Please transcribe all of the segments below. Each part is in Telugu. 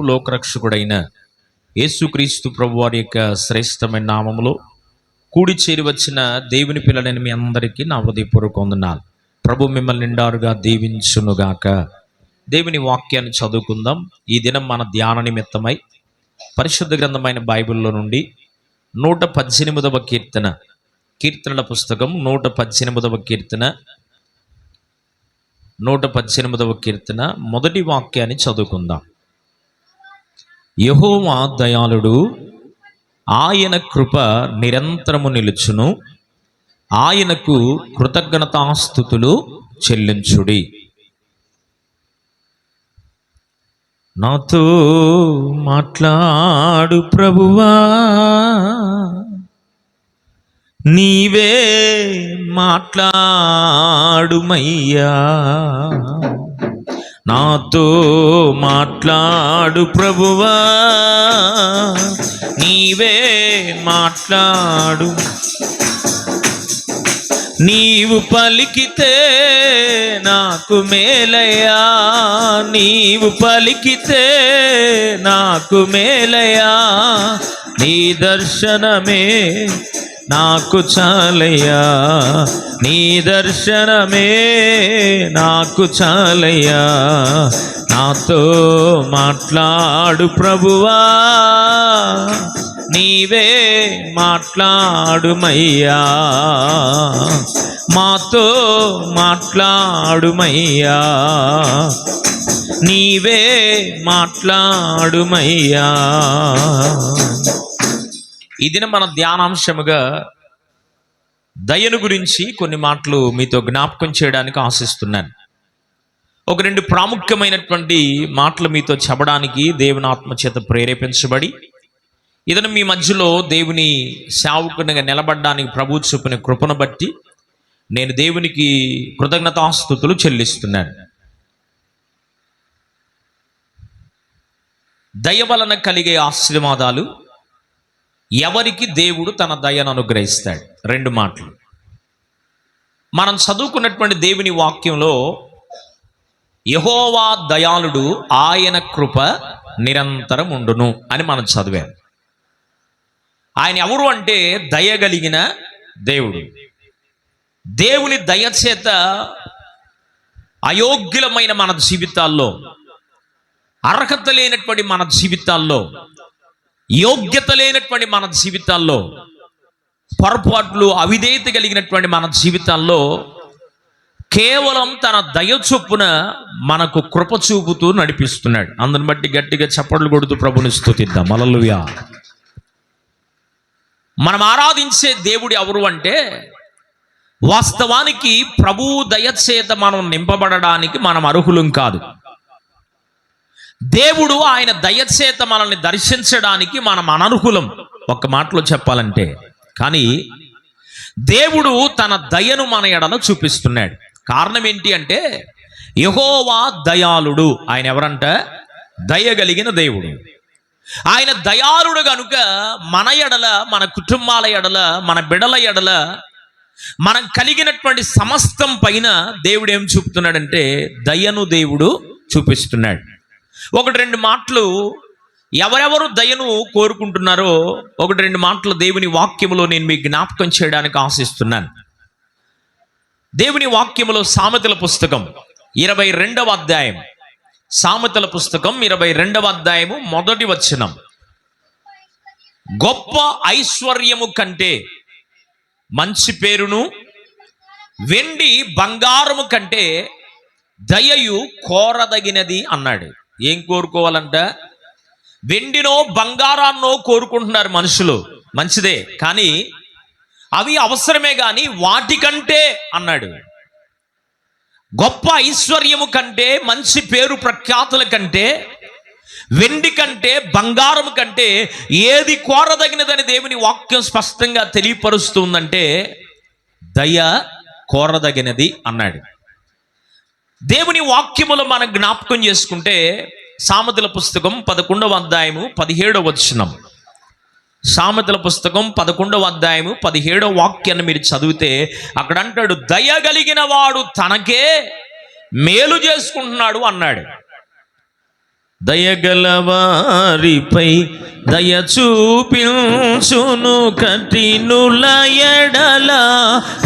లోకరక్షకుడైన యేసుక్రీస్తు ప్రభువారి యొక్క శ్రేష్టమైన నామములో కూడి చేరి వచ్చిన దేవుని పిల్లలైన మీ అందరికీ నా హృదయపూర్వక వందనాలు. ప్రభు మిమ్మల్ని నిండారుగా దీవించునుగాక. దేవుని వాక్యాన్ని చదువుకుందాం. ఈ దినం మన ధ్యాన నిమిత్తమై పరిశుద్ధ గ్రంథమైన బైబిల్లో నుండి 118వ కీర్తన, కీర్తనల పుస్తకం 118వ కీర్తన 118వ కీర్తన మొదటి వాక్యాన్ని చదువుకుందాం. యెహోవా దయాళుడు, ఆయన కృప నిరంతరము నిలుచును, ఆయనకు కృతజ్ఞతాస్తుతులు చెల్లించుడి. నాతో మాట్లాడు ప్రభువా, నీవే మాట్లాడుమయ్యా. నాతో మాట్లాడు ప్రభువా, నీవే మాట్లాడు. నీవు పలికితే నాకు మేలయ్యా, నీవు పలికితే నాకు మేలయ్యా. నీ దర్శనమే నాకు చాలయ్యా, నీ దర్శనమే నాకు చాలయ్యా. నాతో మాట్లాడు ప్రభువా, నీవే మాట్లాడుమయ్యా. మాతో మాట్లాడుమయ్యా, నీవే మాట్లాడుమయ్యా. ఈ దినం మన ధ్యానాంశముగా దయను గురించి కొన్ని మాటలు మీతో జ్ఞాపకం చేయడానికి ఆశిస్తున్నాను. ఒక రెండు ప్రాముఖ్యమైనటువంటి మాటలు మీతో చెప్పడానికి దేవుని ఆత్మ చేత ప్రేరేపించబడి ఇదను మీ మధ్యలో దేవుని సేవకునిగా నిలబడడానికి ప్రభు చూపిన కృపను బట్టి నేను దేవునికి కృతజ్ఞతాస్తుతులు చెల్లిస్తున్నాను. దయ వలన కలిగే ఆశీర్వాదాలు, ఎవరికి దేవుడు తన దయను అనుగ్రహిస్తాడు. రెండు మాటలు మనం చదువుకున్నటువంటి దేవుని వాక్యంలో యెహోవా దయాళుడు, ఆయన కృప నిరంతరం ఉండును అని మనం చదివాం. ఆయన ఎవరు అంటే దయగలిగిన దేవుడు. దేవుని దయచేత అయోగ్యులమైన మన జీవితాల్లో, అర్హత లేనటువంటి మన జీవితాల్లో, యోగ్యత లేనటువంటి మన జీవితాల్లో, పొరపాట్లు అవిధేయత కలిగినటువంటి మన జీవితాల్లో కేవలం తన దయ చొప్పున మనకు కృప చూపుతూ నడిపిస్తున్నాడు. అందుని బట్టి గట్టిగా చప్పట్లు కొడుతూ ప్రభుని స్తుతిద్దాం. హల్లెలూయా. మనం ఆరాధించే దేవుడు ఎవరు అంటే, వాస్తవానికి ప్రభువు దయచేత మనం నింపబడడానికి మనం అర్హులం కాదు. దేవుడు ఆయన దయచేత మనల్ని దర్శించడానికి మనం అనర్హులం, ఒక్క మాటలో చెప్పాలంటే. కానీ దేవుడు తన దయను మన ఎడల చూపిస్తున్నాడు. కారణం ఏంటి అంటే, యెహోవా దయాళుడు. ఆయన ఎవరంట? దయగలిగిన దేవుడు. ఆయన దయాళుడు గనుక మన ఎడల, మన కుటుంబాల ఎడల, మన బిడల ఎడల, మనం కలిగినటువంటి సమస్తం పైన దేవుడు ఏం చూపుతున్నాడంటే దయను దేవుడు చూపిస్తున్నాడు. ఒకటి రెండు మాటలు ఎవరెవరు దయను కోరుకుంటున్నారో ఒకటి రెండు మాటలు దేవుని వాక్యములో నేను మీకు జ్ఞాపకం చేయడానికి ఆశిస్తున్నాను. దేవుని వాక్యములో సామెతల పుస్తకం 22వ అధ్యాయం, సామెతల పుస్తకం 22వ అధ్యాయము మొదటి వచనం. గొప్ప ఐశ్వర్యము కంటే మంచి పేరును, వెండి బంగారము కంటే దయయు కోరదగినది అన్నాడు. ఏం కోరుకోవాలంట? వెండినో బంగారాన్నో కోరుకుంటున్నారు మనుషులు, మంచిదే, కానీ అవి అవసరమే కానీ వాటికంటే అన్నాడు. గొప్ప ఐశ్వర్యము కంటే, మంచి పేరు ప్రఖ్యాతుల కంటే, వెండి కంటే, బంగారం కంటే ఏది కోరదగినదని దేవుని వాక్యం స్పష్టంగా తెలియపరుస్తుందంటే దయ కోరదగినది అన్నాడు. దేవుని వాక్యములో మనం జ్ఞాపకం చేసుకుంటే సామెతల పుస్తకం 11వ అధ్యాయము 17వ వచనం, సామెతల పుస్తకం 11వ అధ్యాయము 17వ వాక్యాన్ని మీరు చదివితే అక్కడ అంటాడు, దయగలిగిన వాడు తనకే మేలు చేసుకుంటున్నాడు అన్నాడు. దయగల వారిపై దయ చూపించును, కఠినుల ఎడల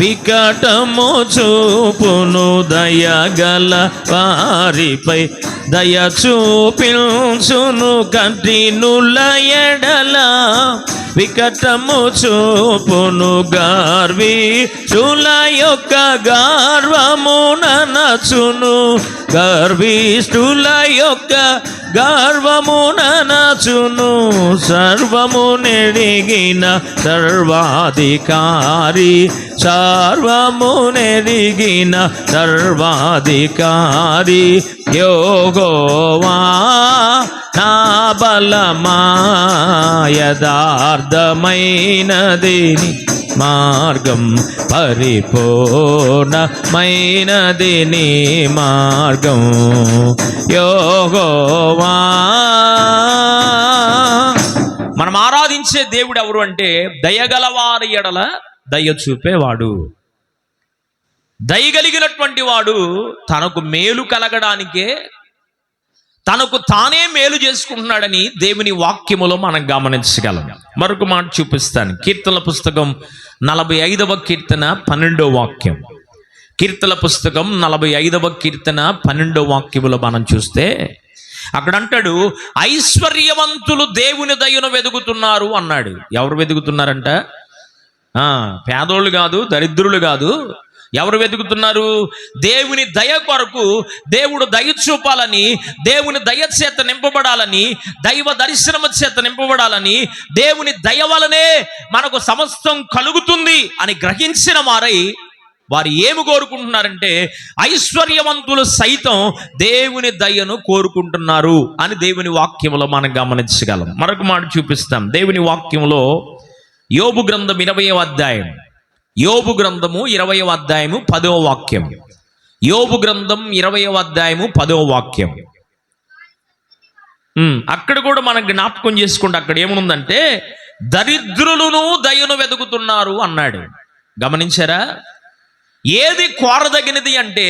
వికటము చూపును. దయగల వారిపై దయ చూపించును, కఠినుల ఎడల వికటము చూపును. గర్విష్ఠుల యొక్క గర్వమున నచును, గర్విష్ఠుల యొక్క గర్వమున నచును. సర్వము నెరిగిన సర్వాధికారి, సర్వము నెరిగిన సర్వాధికారి యెహోవా నా బలమా. యథార్థమైనది మార్గం, పరిపూర్ణమైనది నీ మార్గం యెహోవా. మనం ఆరాధించే దేవుడు ఎవరు అంటే దయగలవారి ఎడల దయ చూపేవాడు. దయగలిగినటువంటి వాడు తనకు మేలు కలగడానికే తనకు తానే మేలు చేసుకుంటున్నాడని దేవుని వాక్యములో మనం గమనించగలం. మరొక మాట చూపిస్తాను. కీర్తనల పుస్తకం 45వ కీర్తన 12వ వాక్యం. కీర్తనల పుస్తకం 45వ కీర్తన 12వ వాక్యములో మనం చూస్తే అక్కడ అంటాడు, ఐశ్వర్యవంతులు దేవుని దయను వెదుగుతున్నారు అన్నాడు. ఎవరు వెదుగుతున్నారంట? పేదోళ్ళు కాదు, దరిద్రులు కాదు. ఎవరు వెతుకుతున్నారు? దేవుని దయ కొరకు, దేవుడు దయ చూపాలని, దేవుని దయ చేత నింపబడాలని, దైవ దర్శనం చేత నింపబడాలని, దేవుని దయ వలనే మనకు సమస్తం కలుగుతుంది అని గ్రహించిన వారై వారు ఏమి కోరుకుంటున్నారంటే ఐశ్వర్యవంతులు సైతం దేవుని దయను కోరుకుంటున్నారు అని దేవుని వాక్యములో మనం గమనించగలం. మరొక మాట చూపిస్తాం. దేవుని వాక్యములో యోబు గ్రంథం 20వ అధ్యాయం, యోబు గ్రంథము 20వ అధ్యాయము 10వ వాక్యం. యోబు గ్రంథం 20వ అధ్యాయము 10వ వాక్యం. అక్కడ కూడా మనం జ్ఞాపకం చేసుకుంటే అక్కడ ఏముందంటే దరిద్రులను దయను వెతుకుతున్నారు అన్నాడు. గమనించారా? ఏది కోరదగినది అంటే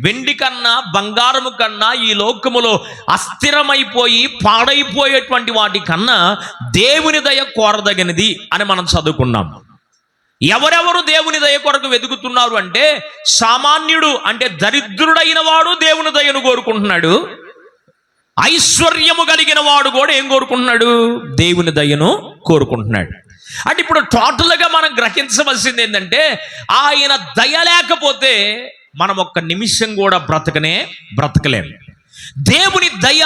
వెండి కన్నా బంగారము కన్నా ఈ లోకములో అస్థిరమైపోయి పాడైపోయేటువంటి వాటి కన్నా దేవుని దయ కోరదగినది అని మనం చదువుకున్నాం. ఎవరెవరు దేవుని దయ కొరకు వెతుకుతున్నారు అంటే సామాన్యుడు, అంటే దరిద్రుడైన వాడు దేవుని దయను కోరుకుంటున్నాడు. ఐశ్వర్యము కలిగిన వాడు కూడా ఏం కోరుకుంటున్నాడు? దేవుని దయను కోరుకుంటున్నాడు. అంటే ఇప్పుడు టోటల్గా మనం గ్రహించవలసింది ఏంటంటే ఆయన దయ లేకపోతే మనం ఒక్క నిమిషం కూడా బ్రతకలేము. దేవుని దయ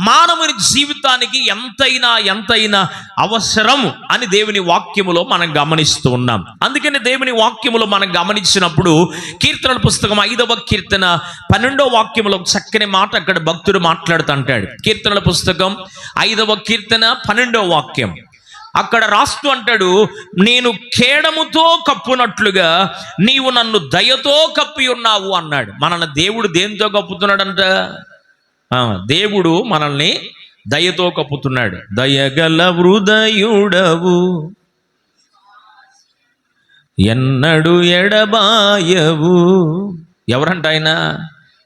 మానవుని జీవితానికి ఎంతైనా అవసరం అని దేవుని వాక్యములో మనం గమనిస్తూ ఉన్నాం. అందుకని దేవుని వాక్యములో మనం గమనించినప్పుడు కీర్తనల పుస్తకం 5వ కీర్తన 12వ వాక్యములో చక్కని మాట అక్కడ భక్తుడు మాట్లాడుతుంటాడు. కీర్తనల పుస్తకం 5వ కీర్తన 12వ వాక్యం అక్కడ రాస్తూ అంటాడు, నేను కేడముతో కప్పునట్లుగా నీవు నన్ను దయతో కప్పి ఉన్నావు అన్నాడు. మనల్ని దేవుడు దేనితో కప్పుతున్నాడంట? దేవుడు మనల్ని దయతో కప్పుతున్నాడు. దయగల హృదయుడవు ఎన్నడు ఎడబాయవు. ఎవరంట ఆయన?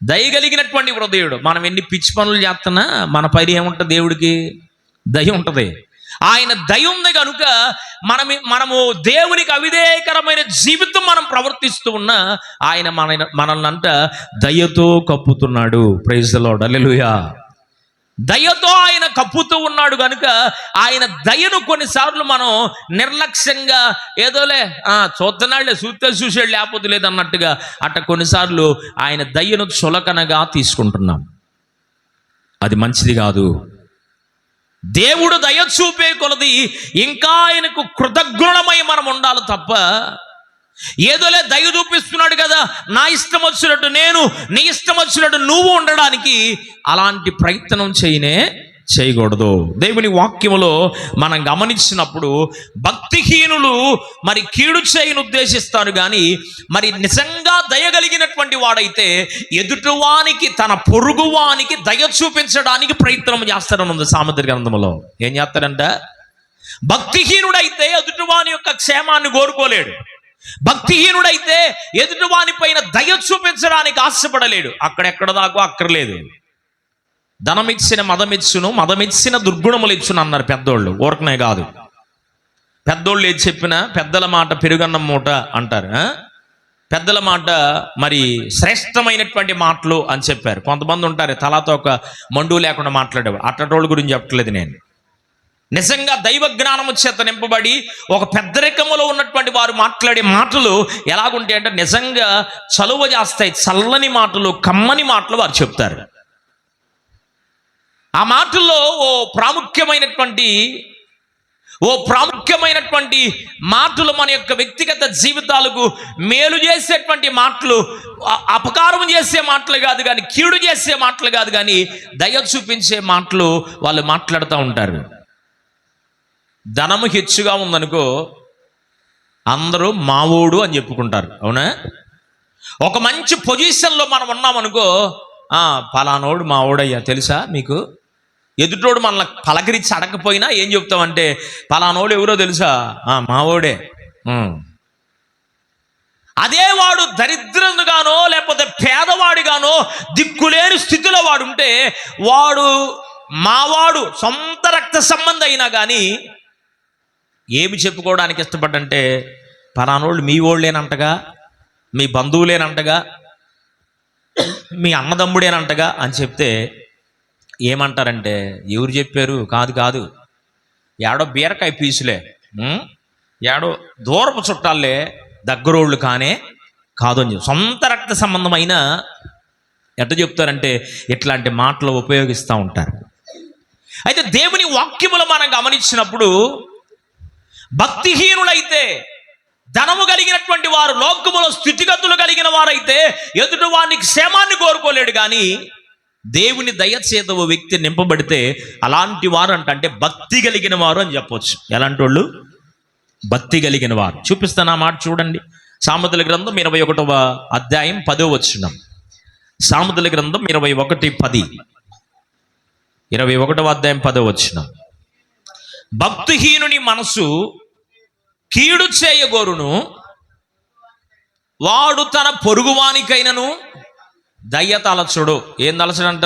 దయగలిగినటువంటి హృదయుడు. మనం ఎన్ని పిచ్చి పనులు చేస్తున్నా మన పైన ఏముంటుంది? దేవుడికి దయ ఉంటుంది. ఆయన దయ ఉంది కనుక మనము దేవునికి అవిధేయకరమైన జీవితం మనం ప్రవర్తిస్తూ ఉన్నా ఆయన మనల్ని అంట దయతో కప్పుతున్నాడు. ప్రైజ్ ది లార్డ్, హల్లెలూయా. దయతో ఆయన కప్పుతూ ఉన్నాడు కనుక ఆయన దయను కొన్నిసార్లు మనం నిర్లక్ష్యంగా ఏదోలే చూస్తున్నాళ్లే, చూసాడు లేకపోతే లేదన్నట్టుగా అట్ట కొన్నిసార్లు ఆయన దయను చులకనగా తీసుకుంటున్నాం. అది మంచిది కాదు. దేవుడు దయ చూపే కొలది ఇంకా ఆయనకు కృతజ్ఞులమై మనం ఉండాలి తప్ప ఏదోలే దయ చూపిస్తున్నాడు కదా నా ఇష్టం వచ్చినట్టు నేను, నీ ఇష్టం వచ్చినట్టు నువ్వు ఉండడానికి అలాంటి ప్రయత్నం చేయకూడదు. దేవుని వాక్యములో మనం గమనించినప్పుడు భక్తిహీనులు మరి కీడు చేయను ఉద్దేశిస్తారు, కానీ మరి నిజంగా దయగలిగినటువంటి వాడైతే ఎదుటివానికి, తన పొరుగువానికి దయ చూపించడానికి ప్రయత్నం చేస్తారని ఉంది సామెతల గ్రంథంలో. ఏం చేస్తాడంట? భక్తిహీనుడైతే ఎదుటివాని యొక్క క్షేమాన్ని కోరుకోలేడు. భక్తిహీనుడైతే ఎదుటివాని పైన దయ చూపించడానికి ఆశపడలేడు. అక్కడెక్కడ దాకా అక్కర్లేదు. ధనమిచ్చిన మదమిచ్చును, మదమిచ్చిన దుర్గుణములు ఇచ్చును అన్నారు పెద్దోళ్ళు. ఊరకనే కాదు, పెద్దోళ్ళు ఏది చెప్పినా పెద్దల మాట పెరుగన్నం మూట అంటారు. పెద్దల మాట మరి శ్రేష్టమైనటువంటి మాటలు అని చెప్పారు. కొంతమంది ఉంటారు తలాతో ఒక మండు లేకుండా మాట్లాడేవారు. అట్టటోళ్ళ గురించి చెప్పట్లేదు నేను. నిజంగా దైవ జ్ఞానము చేత నింపబడి ఒక పెద్దరికములో ఉన్నటువంటి వారు మాట్లాడే మాటలు ఎలాగుంటాయి అంటే నిజంగా చలువ చేస్తాయి. చల్లని మాటలు, కమ్మని మాటలు వారు చెప్తారు. ఆ మాటల్లో ఓ ప్రాముఖ్యమైనటువంటి మాటలు మన యొక్క వ్యక్తిగత జీవితాలకు మేలు చేసేటువంటి మాటలు, అపకారం చేసే మాటలు కాదు కానీ, కీడు చేసే మాటలు కాదు కానీ, దయ చూపించే మాటలు వాళ్ళు మాట్లాడుతూ ఉంటారు. ధనము హెచ్చుగా ఉందనుకో అందరూ మావోడు అని చెప్పుకుంటారు. అవునా? ఒక మంచి పొజిషన్లో మనం ఉన్నామనుకో, పలానోడు మావోడయ్యా తెలుసా మీకు. ఎదుటోడు మనల్ని పలకరించి అడగకపోయినా ఏం చెప్తామంటే పలానోడు ఎవరో తెలుసా, మావోడే. అదే వాడు దరిద్రుడుగానో లేకపోతే పేదవాడిగానో దిక్కులేని స్థితిలో వాడు ఉంటే వాడు మావాడు, సొంత రక్త సంబంధం అయినా కానీ ఏమి చెప్పుకోవడానికి ఇష్టపడ్డంటే పలానోళ్ళు మీ ఓళ్ళేనంటగా, మీ బంధువులేనంటగా, మీ అన్నదమ్ముడేనంటగా అని చెప్తే ఏమంటారంటే ఎవరు చెప్పారు, కాదు ఏడో బీరకాయ పీసులే, ఏడో దూరపు చుట్టాలే, దగ్గరోళ్ళు కానే కాదు అని చెప్పి సొంత రక్త సంబంధమైన ఎట్ట చెప్తారంటే ఇట్లాంటి మాటలు ఉపయోగిస్తూ ఉంటారు. అయితే దేవుని వాక్యములు మనం గమనించినప్పుడు భక్తిహీనులైతే, ధనము కలిగినటువంటి వారు, లోకములో స్థితిగతులు కలిగిన వారైతే ఎదుటి వానికి క్షేమాన్ని కోరుకోలేడు. కానీ దేవుని దయచేత ఓ వ్యక్తి నింపబడితే అలాంటి వారు అంటే భక్తి కలిగిన వారు అని చెప్పవచ్చు. ఎలాంటి వాళ్ళు? భక్తి కలిగిన వారు. చూపిస్తాను ఆ మాట చూడండి. సామెతల గ్రంథం 21వ అధ్యాయం 10వ వచనం. సామెతల గ్రంథం 21:10, 21వ అధ్యాయం 10వ వచనం. భక్తిహీనుని మనసు కీడు చేయగోరును, వాడు తన పొరుగువానికైనను దయ తలచుడు. ఏం తలచడంట?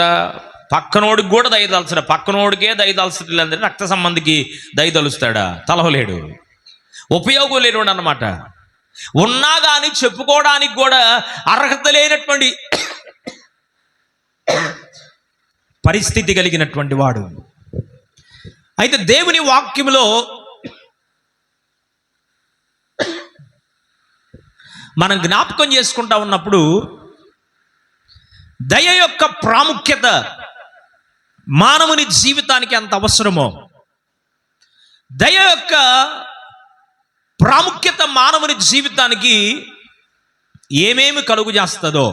పక్కనోడికి కూడా దయ తలచడు. పక్కనోడికే దయ తలచట్లేదు, రక్త సంబంధికి దయ తలుస్తాడా? తలవలేడు, ఉపయోగం లేడు అన్నమాట. ఉన్నా కానీ చెప్పుకోవడానికి కూడా అర్హత లేనటువంటి పరిస్థితి కలిగినటువంటి వాడు. అయితే దేవుని వాక్యములో మనం జ్ఞాపకం చేసుకుంటా ఉన్నప్పుడు దయ యొక్క ప్రాముఖ్యత మానవుని జీవితానికి ఎంత అవసరమో, దయ యొక్క ప్రాముఖ్యత మానవుని జీవితానికి ఏమేమి కలుగు చేస్తుందో,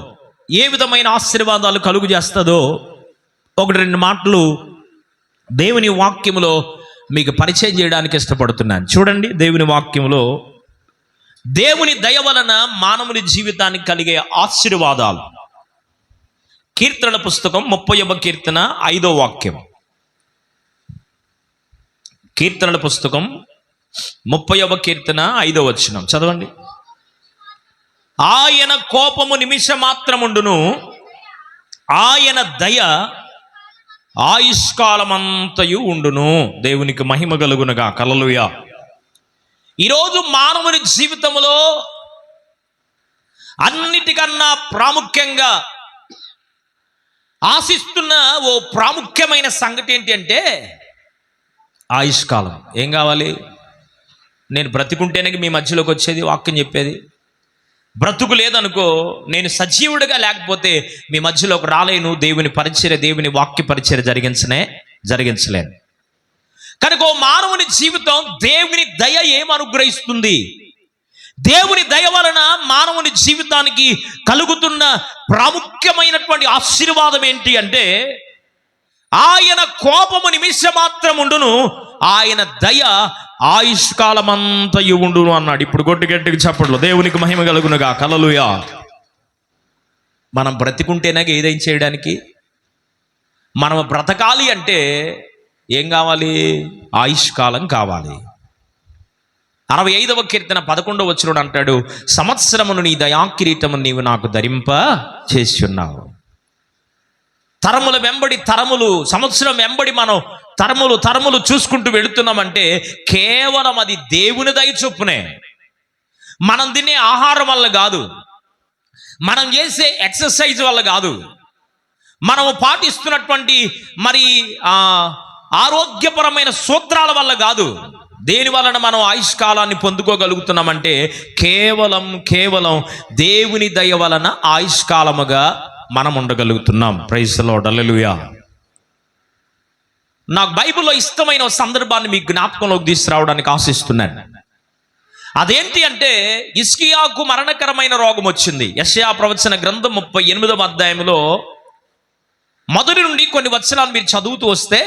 ఏ విధమైన ఆశీర్వాదాలు కలుగు చేస్తుందో 1-2 మాటలు దేవుని వాక్యములో మీకు పరిచయం చేయడానికి ఇష్టపడుతున్నాను. చూడండి, దేవుని వాక్యములో దేవుని దయ వలన మానవుని జీవితానికి కలిగే ఆశీర్వాదాలు. కీర్తనల పుస్తకం 30వ కీర్తన 5వ వాక్యం. కీర్తనల పుస్తకం 30వ కీర్తన 5వ వచనం చదవండి. ఆయన కోపము నిమిషమాత్రముండును, ఆయన దయ ఆయుష్కాలమంతయు ఉండును. దేవునికి మహిమ కలుగునుగా. హల్లెలూయా. ఈరోజు మానవుని జీవితంలో అన్నిటికన్నా ప్రాముఖ్యంగా ఆశిస్తున్న ఓ ప్రాముఖ్యమైన సంగతి ఏంటి అంటే ఆయుష్కాలం. ఏం కావాలి? నేను బ్రతికుంటేనే మీ మధ్యలోకి వచ్చేది, వాక్యం చెప్పేది. బ్రతుకు లేదనుకో, నేను సజీవుడిగా లేకపోతే మీ మధ్యలోకి రాలేను. దేవుని పరిచర్య, దేవుని వాక్య పరిచర్య జరిగించలేను. కనుక మానవుని జీవితం దేవుని దయ ఏం అనుగ్రహిస్తుంది? దేవుని దయ వలన మానవుని జీవితానికి కలుగుతున్న ప్రాముఖ్యమైనటువంటి ఆశీర్వాదం ఏంటి అంటే ఆయన కోపము నిమిషమాత్రముండును, ఆయన దయ ఆయుష్కాలమంతయు ఉండును అన్నాడు. ఇప్పుడు గట్టిగా చప్పట్లు. దేవునికి మహిమ కలుగునుగా. హల్లెలూయా. మనం బ్రతికుంటేనే ఏదైనా చేయడానికి. మనం బ్రతకాలి అంటే ఏం కావాలి? ఆయుష్కాలం కావాలి. 65వ కీర్తన 11వ వచనం అంటాడు, సంవత్సరమును నీ దయాకిరీటము నీవు నాకు ధరింప చేస్తున్నావు. తరముల వెంబడి తరములు, సంవత్సరం వెంబడి మనం తరములు చూసుకుంటూ వెళుతున్నామంటే కేవలం అది దేవుని దయ చొప్పునే. మనం తినే ఆహారం వల్ల కాదు, మనం చేసే ఎక్సర్సైజ్ వల్ల కాదు, మనము పాటిస్తున్నటువంటి మరి ఆరోగ్యపరమైన సూత్రాల వల్ల కాదు. దేని వలన మనం ఆయుష్కాలాన్ని పొందుకోగలుగుతున్నామంటే కేవలం దేవుని దయ వలన ఆయుష్కాలముగా మనం ఉండగలుగుతున్నాం. ప్రైజ్ ది లార్డ్, హల్లెలూయా. నాకు బైబిల్లో ఇష్టమైన సందర్భాన్ని మీకు జ్ఞాపకంలోకి తీసుకురావడానికి ఆశిస్తున్నాను. అదేంటి అంటే, హిజ్కియాకు మరణకరమైన రోగం వచ్చింది. యెషయా ప్రవచన గ్రంథం 38వ అధ్యాయంలో మొదటి నుండి కొన్ని వచనాలు మీరు చదువుతూ వస్తే,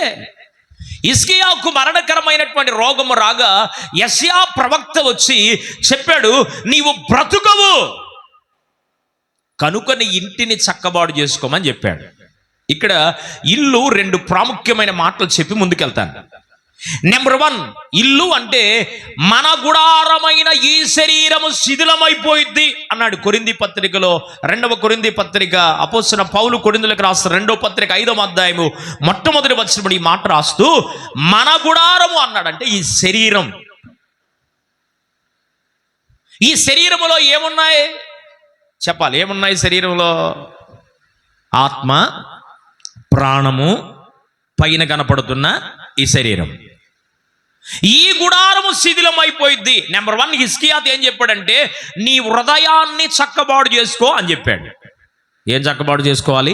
హిజ్కియాకు మరణకరమైనటువంటి రోగము రాగా యెషయా ప్రవక్త వచ్చి చెప్పాడు, నీవు బ్రతుకవు కనుక నీ ఇంటిని చక్కబాటు చేసుకోమని చెప్పాడు. ఇక్కడ ఇల్లు 2 ప్రాముఖ్యమైన మాటలు చెప్పి ముందుకెళ్తాను. నెంబర్ 1, ఇల్లు అంటే మన గుడారమైన ఈ శరీరము శిథిలమైపోయిద్ది అన్నాడు కొరింథీ పత్రికలో. 2వ కొరింథీ పత్రిక అపోస్తలుడైన పౌలు కొరింథీయులకు రాసిన 2వ పత్రిక 5వ అధ్యాయము మొట్టమొదటి వచనంలో ఈ మాట రాస్తూ మన గుడారము అన్నాడంటే ఈ శరీరం. ఈ శరీరములో ఏమున్నాయి చెప్పాలి? ఏమున్నాయి శరీరంలో? ఆత్మ, ప్రాణము, పైన కనపడుతున్న ఈ శరీరం. ఈ గుడారము శిథిలమైపోయింది. నెంబర్ 1, హిజ్కియా ఏం చెప్పాడంటే నీ హృదయాన్ని చక్కబాటు చేసుకో అని చెప్పాడు. ఏం చక్కబాటు చేసుకోవాలి?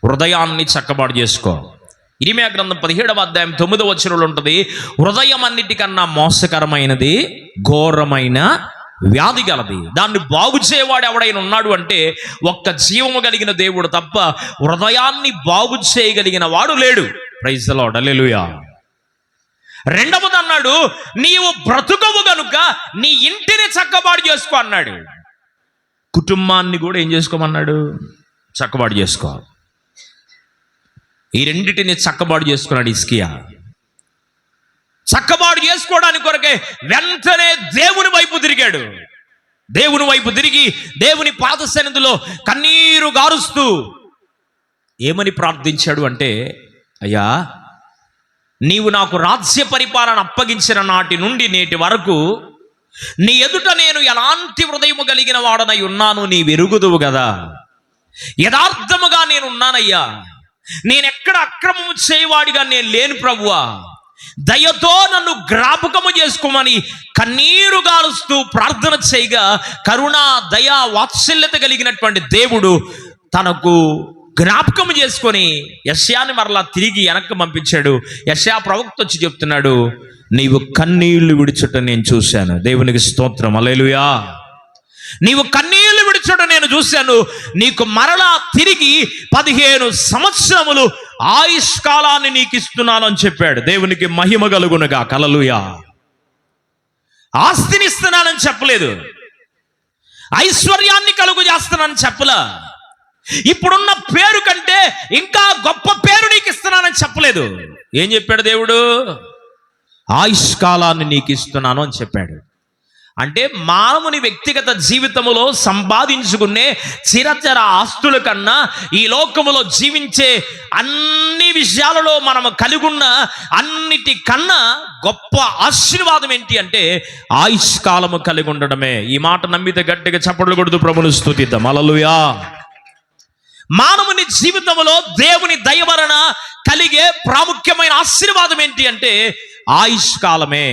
హృదయాన్ని చక్కబాటు చేసుకో. ఇరిమియా గ్రంథం 17వ అధ్యాయం 9వ వచనంలో ఉంటుంది, హృదయం అన్నిటికన్నా మోసకరమైనది, ఘోరమైన వ్యాధి గలది, దాన్ని బాగు చేయవాడు ఎవడైనా ఉన్నాడు అంటే ఒక్క జీవము కలిగిన దేవుడు తప్ప హృదయాన్ని బాగు చేయగలిగిన వాడు లేడు. ప్రైజ్ ది లార్డ్, హల్లెలూయా. రెండవది అన్నాడు, నీవు బ్రతుకవు గనుక నీ ఇంటిని చక్కబాటు చేసుకో అన్నాడు. కుటుంబాన్ని కూడా ఏం చేసుకోమన్నాడు? చక్కబాటు చేసుకో. ఈ రెండిటిని చక్కబాటు చేసుకున్నాడు హిజ్కియా. చక్కబాటు చేసుకోవడానికి కొరకే వెంటనే దేవుని వైపు తిరిగాడు. దేవుని వైపు తిరిగి దేవుని పాద సన్నిధిలో కన్నీరు గారుస్తూ ఏమని ప్రార్థించాడు అంటే, అయ్యా, నీవు నాకు రాజ్య పరిపాలన అప్పగించిన నాటి నుండి నేటి వరకు నీ ఎదుట నేను ఎలాంటి హృదయము కలిగిన వాడనై ఉన్నాను నీ వెరుగుదువు కదా. యథార్థముగా నేను ఉన్నానయ్యా, నేనెక్కడ అక్రమము చేయవాడిగా నేను లేను ప్రభువా. దయతో నన్ను జ్ఞాపకము చేసుకోమని కన్నీరు గారుస్తూ ప్రార్థన చేయగా కరుణా, దయా, వాత్సల్యత కలిగినటువంటి దేవుడు తనకు జ్ఞాపకం చేసుకొని యెషయాని మరలా తిరిగి వెనక్కి పంపించాడు. యెషయా ప్రవక్త వచ్చి చెప్తున్నాడు, నీవు కన్నీళ్లు విడుచుట నేను చూశాను. దేవునికి స్తోత్రం, హల్లెలూయా. నీవు కన్నీళ్లు విడుచుట నేను చూశాను, నీకు మరలా తిరిగి 15 సంవత్సరములు ఆయుష్కాలాన్ని నీకు ఇస్తున్నాను అని చెప్పాడు. దేవునికి మహిమ కలుగునుగా, హల్లెలూయా. ఆస్తిని ఇస్తున్నానని చెప్పలేదు, ఐశ్వర్యాన్ని కలుగు చేస్తున్నానని చెప్పలా, ఇప్పుడున్న పేరు కంటే ఇంకా గొప్ప పేరు నీకు ఇస్తున్నానని చెప్పలేదు. ఏం చెప్పాడు దేవుడు? ఆయుష్కాలాన్ని నీకు ఇస్తున్నాను అని చెప్పాడు. అంటే మానవుని వ్యక్తిగత జీవితంలో సంపాదించుకునే చిరచర ఆస్తుల కన్నా ఈ లోకములో జీవించే అన్ని విషయాలలో మనము కలిగి ఉన్న అన్నిటికన్నా గొప్ప ఆశీర్వాదం ఏంటి అంటే ఆయుష్కాలము కలిగి ఉండడమే. ఈ మాట నమ్మితే గట్టిగా చప్పట్లు కొడుతూ ప్రభువును స్తుతిద్దాం, హల్లెలూయా. మానవుని జీవితంలో దేవుని దయ వలన కలిగే ప్రాముఖ్యమైన ఆశీర్వాదం ఏంటి అంటే ఆయుష్కాలమే.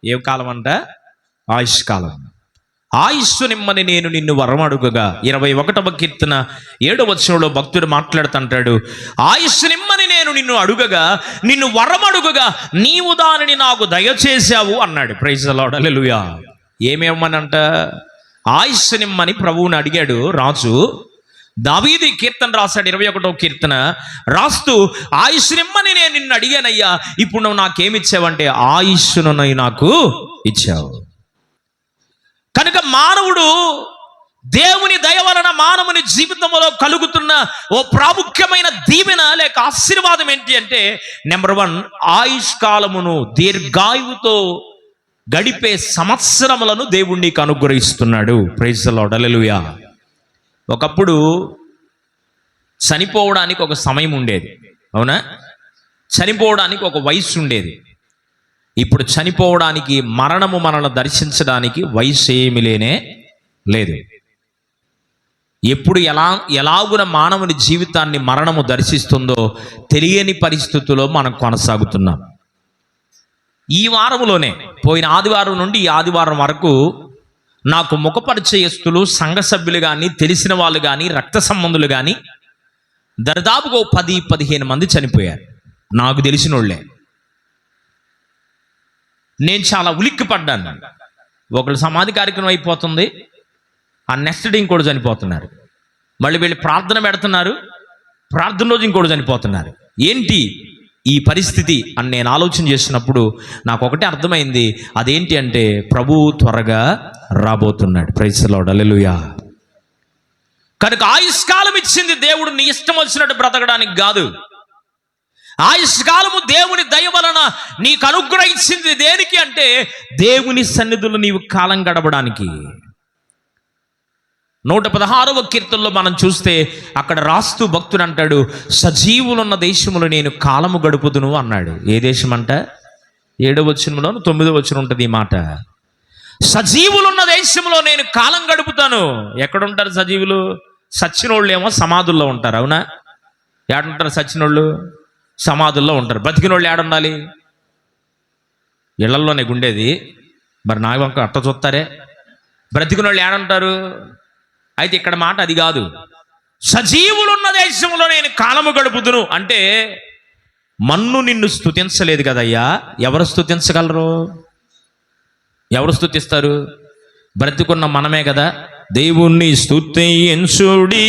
ఏం కాలం అంట? ఆయుష్కాలం. ఆయుష్షు నిమ్మని నేను నిన్ను వరం అడుగగా 21వ కీర్తన 7వ వచనంలో భక్తుడు మాట్లాడుతుంటాడు, ఆయుష్షు నిమ్మని నేను నిన్ను అడుగగా, నిన్ను వరం అడుగగా నీవు దానిని నాకు దయచేశావు అన్నాడు. ప్రైజ్ ది లార్డ్, హల్లెలూయా. ఏమేమనంట? ఆయుష్షు నిమ్మని ప్రభువుని అడిగాడు రాజు. దావీదు కీర్తన రాశాడు, 21వ కీర్తన రాస్తూ, ఆయుష్ నిమ్మని నేను నిన్ను అడిగానయ్యా, ఇప్పుడు నువ్వు నాకేమిచ్చావంటే ఆయుష్ను నాకు ఇచ్చావు. కనుక మానవుడు దేవుని దయ వలన మానవుని జీవితంలో కలుగుతున్న ఓ ప్రాముఖ్యమైన దీవెన లేక ఆశీర్వాదం ఏంటి అంటే నెంబర్ 1, ఆయుష్కాలమును దీర్ఘాయువుతో గడిపే సంవత్సరములను దేవుడు నీకు అనుగ్రహిస్తున్నాడు. ప్రైజ్ ది లార్డ్, హల్లెలూయా. ఒకప్పుడు చనిపోవడానికి ఒక సమయం ఉండేది, అవునా? చనిపోవడానికి ఒక వయస్సు ఉండేది. ఇప్పుడు చనిపోవడానికి, మరణము మనల్ని దర్శించడానికి వయసు ఏమి లేనే లేదు. ఎప్పుడు ఎలాగున మానవుని జీవితాన్ని మరణము దర్శిస్తుందో తెలియని పరిస్థితుల్లో మనం కొనసాగుతున్నాం. ఈ వారంలోనే, పోయిన ఆదివారం నుండి ఈ ఆదివారం వరకు నాకు ముఖపరిచయస్తులు, సంఘ సభ్యులు కానీ, తెలిసిన వాళ్ళు కానీ, రక్త సంబంధులు కానీ దరిదాపుగా 10-15 మంది చనిపోయారు, నాకు తెలిసిన వాళ్ళే. నేను చాలా ఉలిక్కి పడ్డాను. ఒకళ్ళు సమాధి కార్యక్రమం అయిపోతుంది, ఆ నెక్స్ట్ డే ఇంకోటి చనిపోతున్నారు. మళ్ళీ వీళ్ళు ప్రార్థన పెడుతున్నారు, ప్రార్థన రోజు ఇంకోటి చనిపోతున్నారు. ఏంటి ఈ పరిస్థితి అని నేను ఆలోచన చేసినప్పుడు నాకు ఒకటే అర్థమైంది. అదేంటి అంటే, ప్రభువు త్వరగా రాబోతున్నాడు. ప్రైజ్ ది లార్డ్, హల్లెలూయా. కనుక ఆయుష్కాలం ఇచ్చింది దేవుడు నీ ఇష్టం వచ్చినట్టు బ్రతకడానికి కాదు. ఆయుష్కాలము దేవుని దయ వలన నీకు అనుగ్రహించింది దేనికి అంటే, దేవుని సన్నిధిలో నీవు కాలం గడపడానికి. 116వ కీర్తనలో మనం చూస్తే అక్కడ రాస్తూ భక్తుడు అంటాడు, సజీవులున్న దేశములో నేను కాలము గడుపుదును అన్నాడు. ఏ దేశం అంట? 7వ వచనంలో 9వ వచనం ఉంటుంది ఈ మాట. సజీవులున్న దేశంలో నేను కాలం గడుపుతాను. ఎక్కడుంటారు సజీవులు? సచ్చినోళ్ళు ఏమో సమాధుల్లో ఉంటారు, అవునా? ఏడుంటారు సచ్చినోళ్ళు? సమాధుల్లో ఉంటారు. బతికినోళ్ళు ఏడుండాలి? ఇళ్లల్లోనే గుండేది. మరి నా వంక అట్ట చూస్తారే. బ్రతికినోళ్ళు ఏడుంటారు? అయితే ఇక్కడ మాట అది కాదు. సజీవులున్న దేశంలో నేను కాలము గడుపుదును అంటే, మన్ను నిన్ను స్తుతించలేదు కదయ్యా, ఎవరు స్తుతించగలరు? ఎవరు స్తుతిస్తారు? బ్రతికున్న మనమే కదా. దేవుణ్ణి స్తుతించుడి,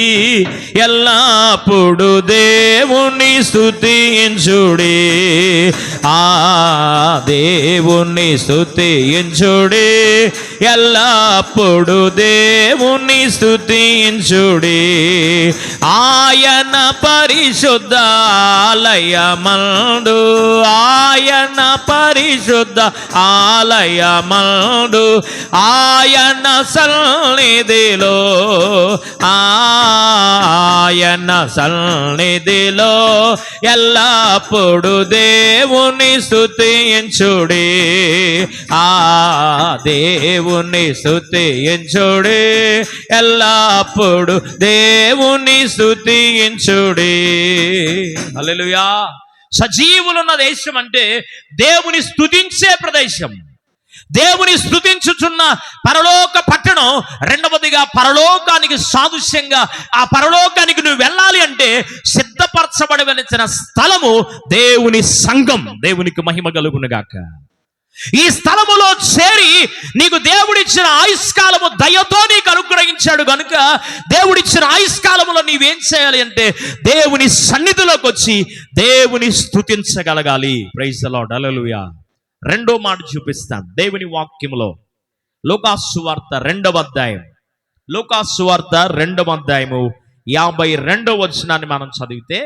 ఎల్లప్పుడు దేవుణ్ణి స్తుతించుడి, ఆ దేవుణ్ణి స్తుతించుడి, ఎల్లప్పుడు దేవుణ్ణి స్తుతించుడి. ఆయన పరిశుద్ధ ఆలయమందు, ఆయన పరిశుద్ధ ఆలయమందు, ఆయన సన్నిధిలో, ఆయన సన్నిధిలో ఎల్లప్పుడు దేవుని స్తుతించుడి, ఆ దేవుని స్తుతించుడి, ఎల్లప్పుడు దేవుని స్తుతించుడి. హల్లెలూయా. సజీవులున్న దేశం అంటే దేవుని స్తుతించే ప్రదేశం, దేవుని స్తుతించుచున్న పరలోక పట్టణం. రెండవదిగా, పరలోకానికి సాదృశ్యంగా ఆ పరలోకానికి నువ్వు వెళ్ళాలి అంటే సిద్ధపరచబడిన స్థలము దేవుని సంఘం. దేవునికి మహిమ కలుగును గాక. ఈ స్థలములో చేరి నీకు దేవుడిచ్చిన ఆయుష్కాలము దయతో నీకు అనుగ్రహించాడు కనుక, దేవుడిచ్చిన ఆయుష్కాలములో నీవేం చేయాలి అంటే దేవుని సన్నిధిలోకి వచ్చి దేవుని స్తుతించగలగాలి. ప్రైజ్ ది లార్డ్, హల్లెలూయా. రెండో మాట చూపిస్తాను దేవుని వాక్యములో. లూకాసు సువార్త 2వ అధ్యాయం, లూకాసు సువార్త 2వ అధ్యాయము 52వ వచనాన్ని మనం చదివితే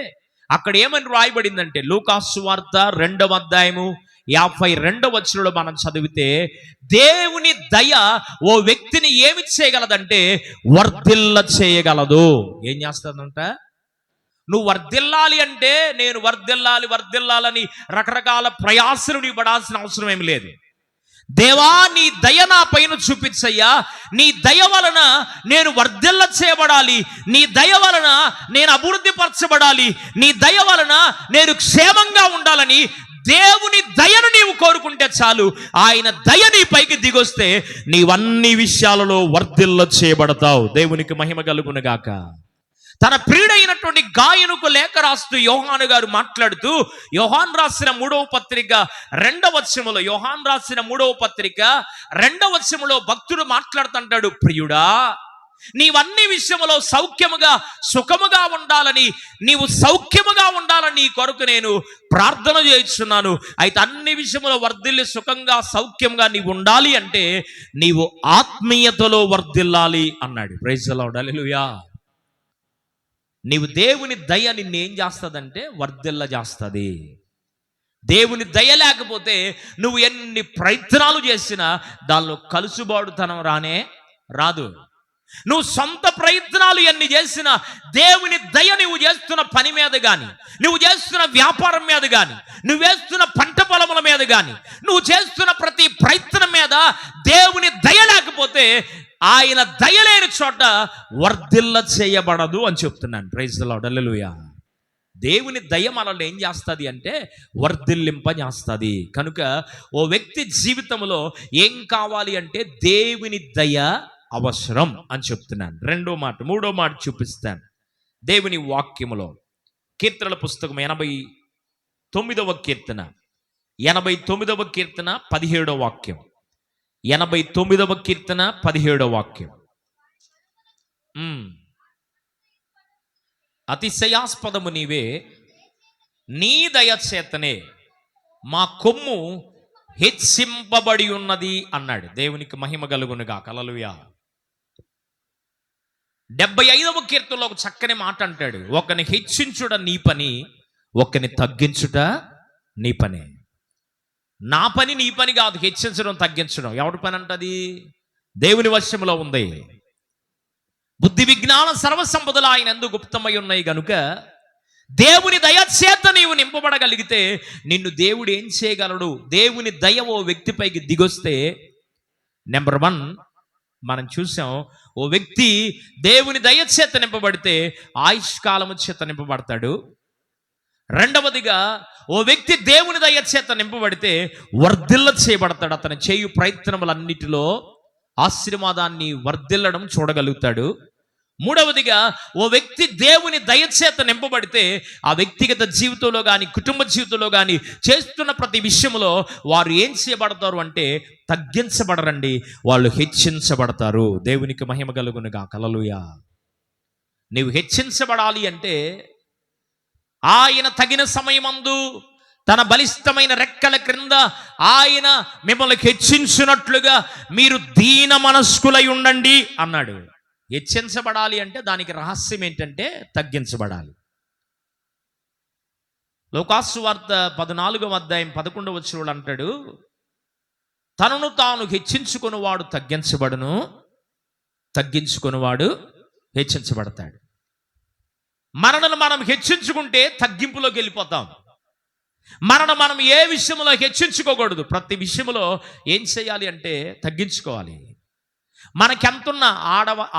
అక్కడ ఏమని రాయబడిందంటే, లూకాసు సువార్త 2వ అధ్యాయము 52వ వచనంలో మనం చదివితే, దేవుని దయ ఓ వ్యక్తిని ఏమి చేయగలదంటే వర్ధిల్ల చేయగలదు. ఏం చేస్తుందంట? నువ్వు వర్ధిల్లాలి అంటే, నేను వర్ధిల్లాలని రకరకాల ప్రయాసలు నీవు పడాల్సిన అవసరం ఏమి లేదు. దేవా, నీ దయ నా పైన చూపించయ్యా, నీ దయ వలన నేను వర్ధిల్ల చేయబడాలి, నీ దయ వలన నేను అభివృద్ధి పరచబడాలి, నీ దయ వలన నేను క్షేమంగా ఉండాలని దేవుని దయను నీవు కోరుకుంటే చాలు. ఆయన దయ నీ పైకి దిగొస్తే నీవన్ని విషయాలలో వర్ధిల్ల చేయబడతావు. దేవునికి మహిమ కలుగును గాక. తన ప్రియుడైనటువంటి గాయనుకు లేఖ రాస్తూ యోహాను గారు మాట్లాడుతూ, యోహాన్ రాసిన 3వ పత్రిక 2వ వచనములో, యోహాన్ రాసిన 3వ పత్రిక 2వ వచనములో భక్తుడు మాట్లాడుతుంటాడు, ప్రియుడా, నీవన్ని విషయములో సౌఖ్యముగా సుఖముగా ఉండాలని, నీవు సౌఖ్యముగా ఉండాలని నీ కొరకు నేను ప్రార్థన చేస్తున్నాను. అయితే అన్ని విషయములో వర్ధిల్లి సుఖంగా సౌఖ్యంగా నీవు ఉండాలి అంటే నీవు ఆత్మీయతలో వర్ధిల్లాలి అన్నాడు. Praise the Lord, hallelujah. నీవు దేవుని దయ నిన్నేం చేస్తుందంటే వర్ధిల్ల చేస్తుంది. దేవుని దయ లేకపోతే నువ్వు ఎన్ని ప్రయత్నాలు చేసినా దానిలో కలుసుబాటుతనం రానే రాదు. నువ్వు సొంత ప్రయత్నాలు ఎన్ని చేసినా దేవుని దయ నువ్వు చేస్తున్న పని మీద కానీ, నువ్వు చేస్తున్న వ్యాపారం మీద కానీ, నువ్వు వేస్తున్న పంట పొలముల మీద కానీ, నువ్వు చేస్తున్న ప్రతి ప్రయత్నం మీద దేవుని దయ లేకపోతే ఆయన దయ లేని చోట వర్ధిల్ల చేయబడదు అని చెప్తున్నాను. ప్రైజ్ ది లార్డ్, హల్లెలూయా. దేవుని దయ మనల్ని ఏం చేస్తుంది అంటే వర్ధిల్లింప చేస్తుంది. కనుక ఓ వ్యక్తి జీవితంలో ఏం కావాలి అంటే దేవుని దయ అవసరం అని చెప్తున్నాను. మూడో మాట చూపిస్తాను దేవుని వాక్యములో. కీర్తనల పుస్తకం 89వ కీర్తన 17వ వాక్యం. 89వ కీర్తన 17వ వాక్యం. అతిశయాస్పదము నీవే, నీ దయచేతనే మా కొమ్ము హెచ్చింపబడి ఉన్నది అన్నాడు. దేవునికి మహిమ కలుగునుగా, హల్లెలూయా. 75వ కీర్తనలో ఒక చక్కని మాట అంటాడు, ఒకని హెచ్చించుట నీ పని, ఒకని తగ్గించుట నీ పని. నా పని నీ పని కాదు, హెచ్చించడం తగ్గించడం. ఎవరి పని అంటది? దేవుని వశంలో ఉంది. బుద్ధి విజ్ఞాన సర్వసంపదలు ఆయన యందు గుప్తమై ఉన్నాయి కనుక దేవుని దయచేత నీవు నింపబడగలిగితే నిన్ను దేవుడు ఏం చేయగలడు? దేవుని దయ ఓ వ్యక్తిపైకి దిగొస్తే, నెంబర్ 1 మనం చూసాం, ఓ వ్యక్తి దేవుని దయచేత నింపబడితే ఆయుష్కాలము చేత నింపబడతాడు. రెండవదిగా ఓ వ్యక్తి దేవుని దయచేత నింపబడితే వర్ధిల్ల చేయబడతాడు. అతను చేయు ప్రయత్నములన్నిటిలో ఆశీర్వాదాన్ని వర్ధిల్లడం చూడగలుగుతాడు. మూడవదిగా ఓ వ్యక్తి దేవుని దయచేత నింపబడితే ఆ వ్యక్తిగత జీవితంలో కానీ, కుటుంబ జీవితంలో కానీ చేస్తున్న ప్రతి విషయంలో వారు ఏం చేయబడతారు అంటే తగ్గించబడరండి, వాళ్ళు హెచ్చించబడతారు. దేవునికి మహిమ కలుగునుగా, హల్లెలూయా. నీవు హెచ్చించబడాలి అంటే ఆయన తగిన సమయమందు తన బలిష్టమైన రెక్కల క్రింద ఆయన మిమ్మల్ని హెచ్చించినట్లుగా మీరు దీన మనస్కులై ఉండండి అన్నాడు. హెచ్చించబడాలి అంటే దానికి రహస్యం ఏంటంటే తగ్గించబడాలి. లోకాసు వార్త 14వ అధ్యాయం 11వ వచనంలో అంటాడు, తనను తాను హెచ్చించుకునివాడు తగ్గించబడును, తగ్గించుకునివాడు హెచ్చించబడతాడు. మనల్ని మనం హెచ్చించుకుంటే తగ్గింపులోకి వెళ్ళిపోతాం. మనం ఏ విషయంలో హెచ్చించుకోకూడదు. ప్రతి విషయంలో ఏం చేయాలి అంటే తగ్గించుకోవాలి. మనకెంతున్న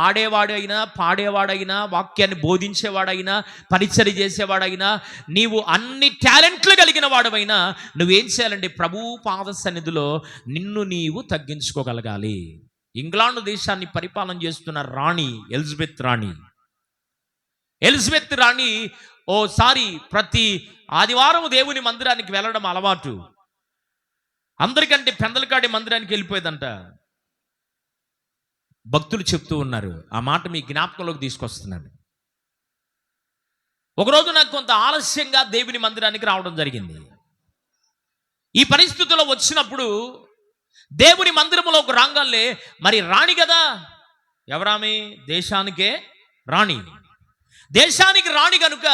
ఆడేవాడైనా, పాడేవాడైనా, వాక్యాన్ని బోధించేవాడైనా, పరిచర్య చేసేవాడైనా, నీవు అన్ని టాలెంట్లు కలిగిన వాడవైనా నువ్వేం చేయాలంటే ప్రభు పాద సన్నిధిలో నిన్ను నీవు తగ్గించుకోగలగాలి. ఇంగ్లాండ్ దేశాన్ని పరిపాలన చేస్తున్న రాణి ఎలిజబెత్ రాణి ఓసారి ప్రతి ఆదివారం దేవుని మందిరానికి వెళ్ళడం అలవాటు. అందరికంటే పెందలకాడి మందిరానికి వెళ్ళిపోయేదంట. భక్తులు చెప్తూ ఉన్నారు. ఆ మాట మీ జ్ఞాపకంలోకి తీసుకొస్తున్నాను. ఒకరోజు నాకు కొంత ఆలస్యంగా దేవుని మందిరానికి రావడం జరిగింది. ఈ పరిస్థితుల్లో వచ్చినప్పుడు దేవుని మందిరంలోకి రాగానే, మరి రాణి కదా, ఎవరామె? దేశానికే రాణి. దేశానికి రాణి కనుక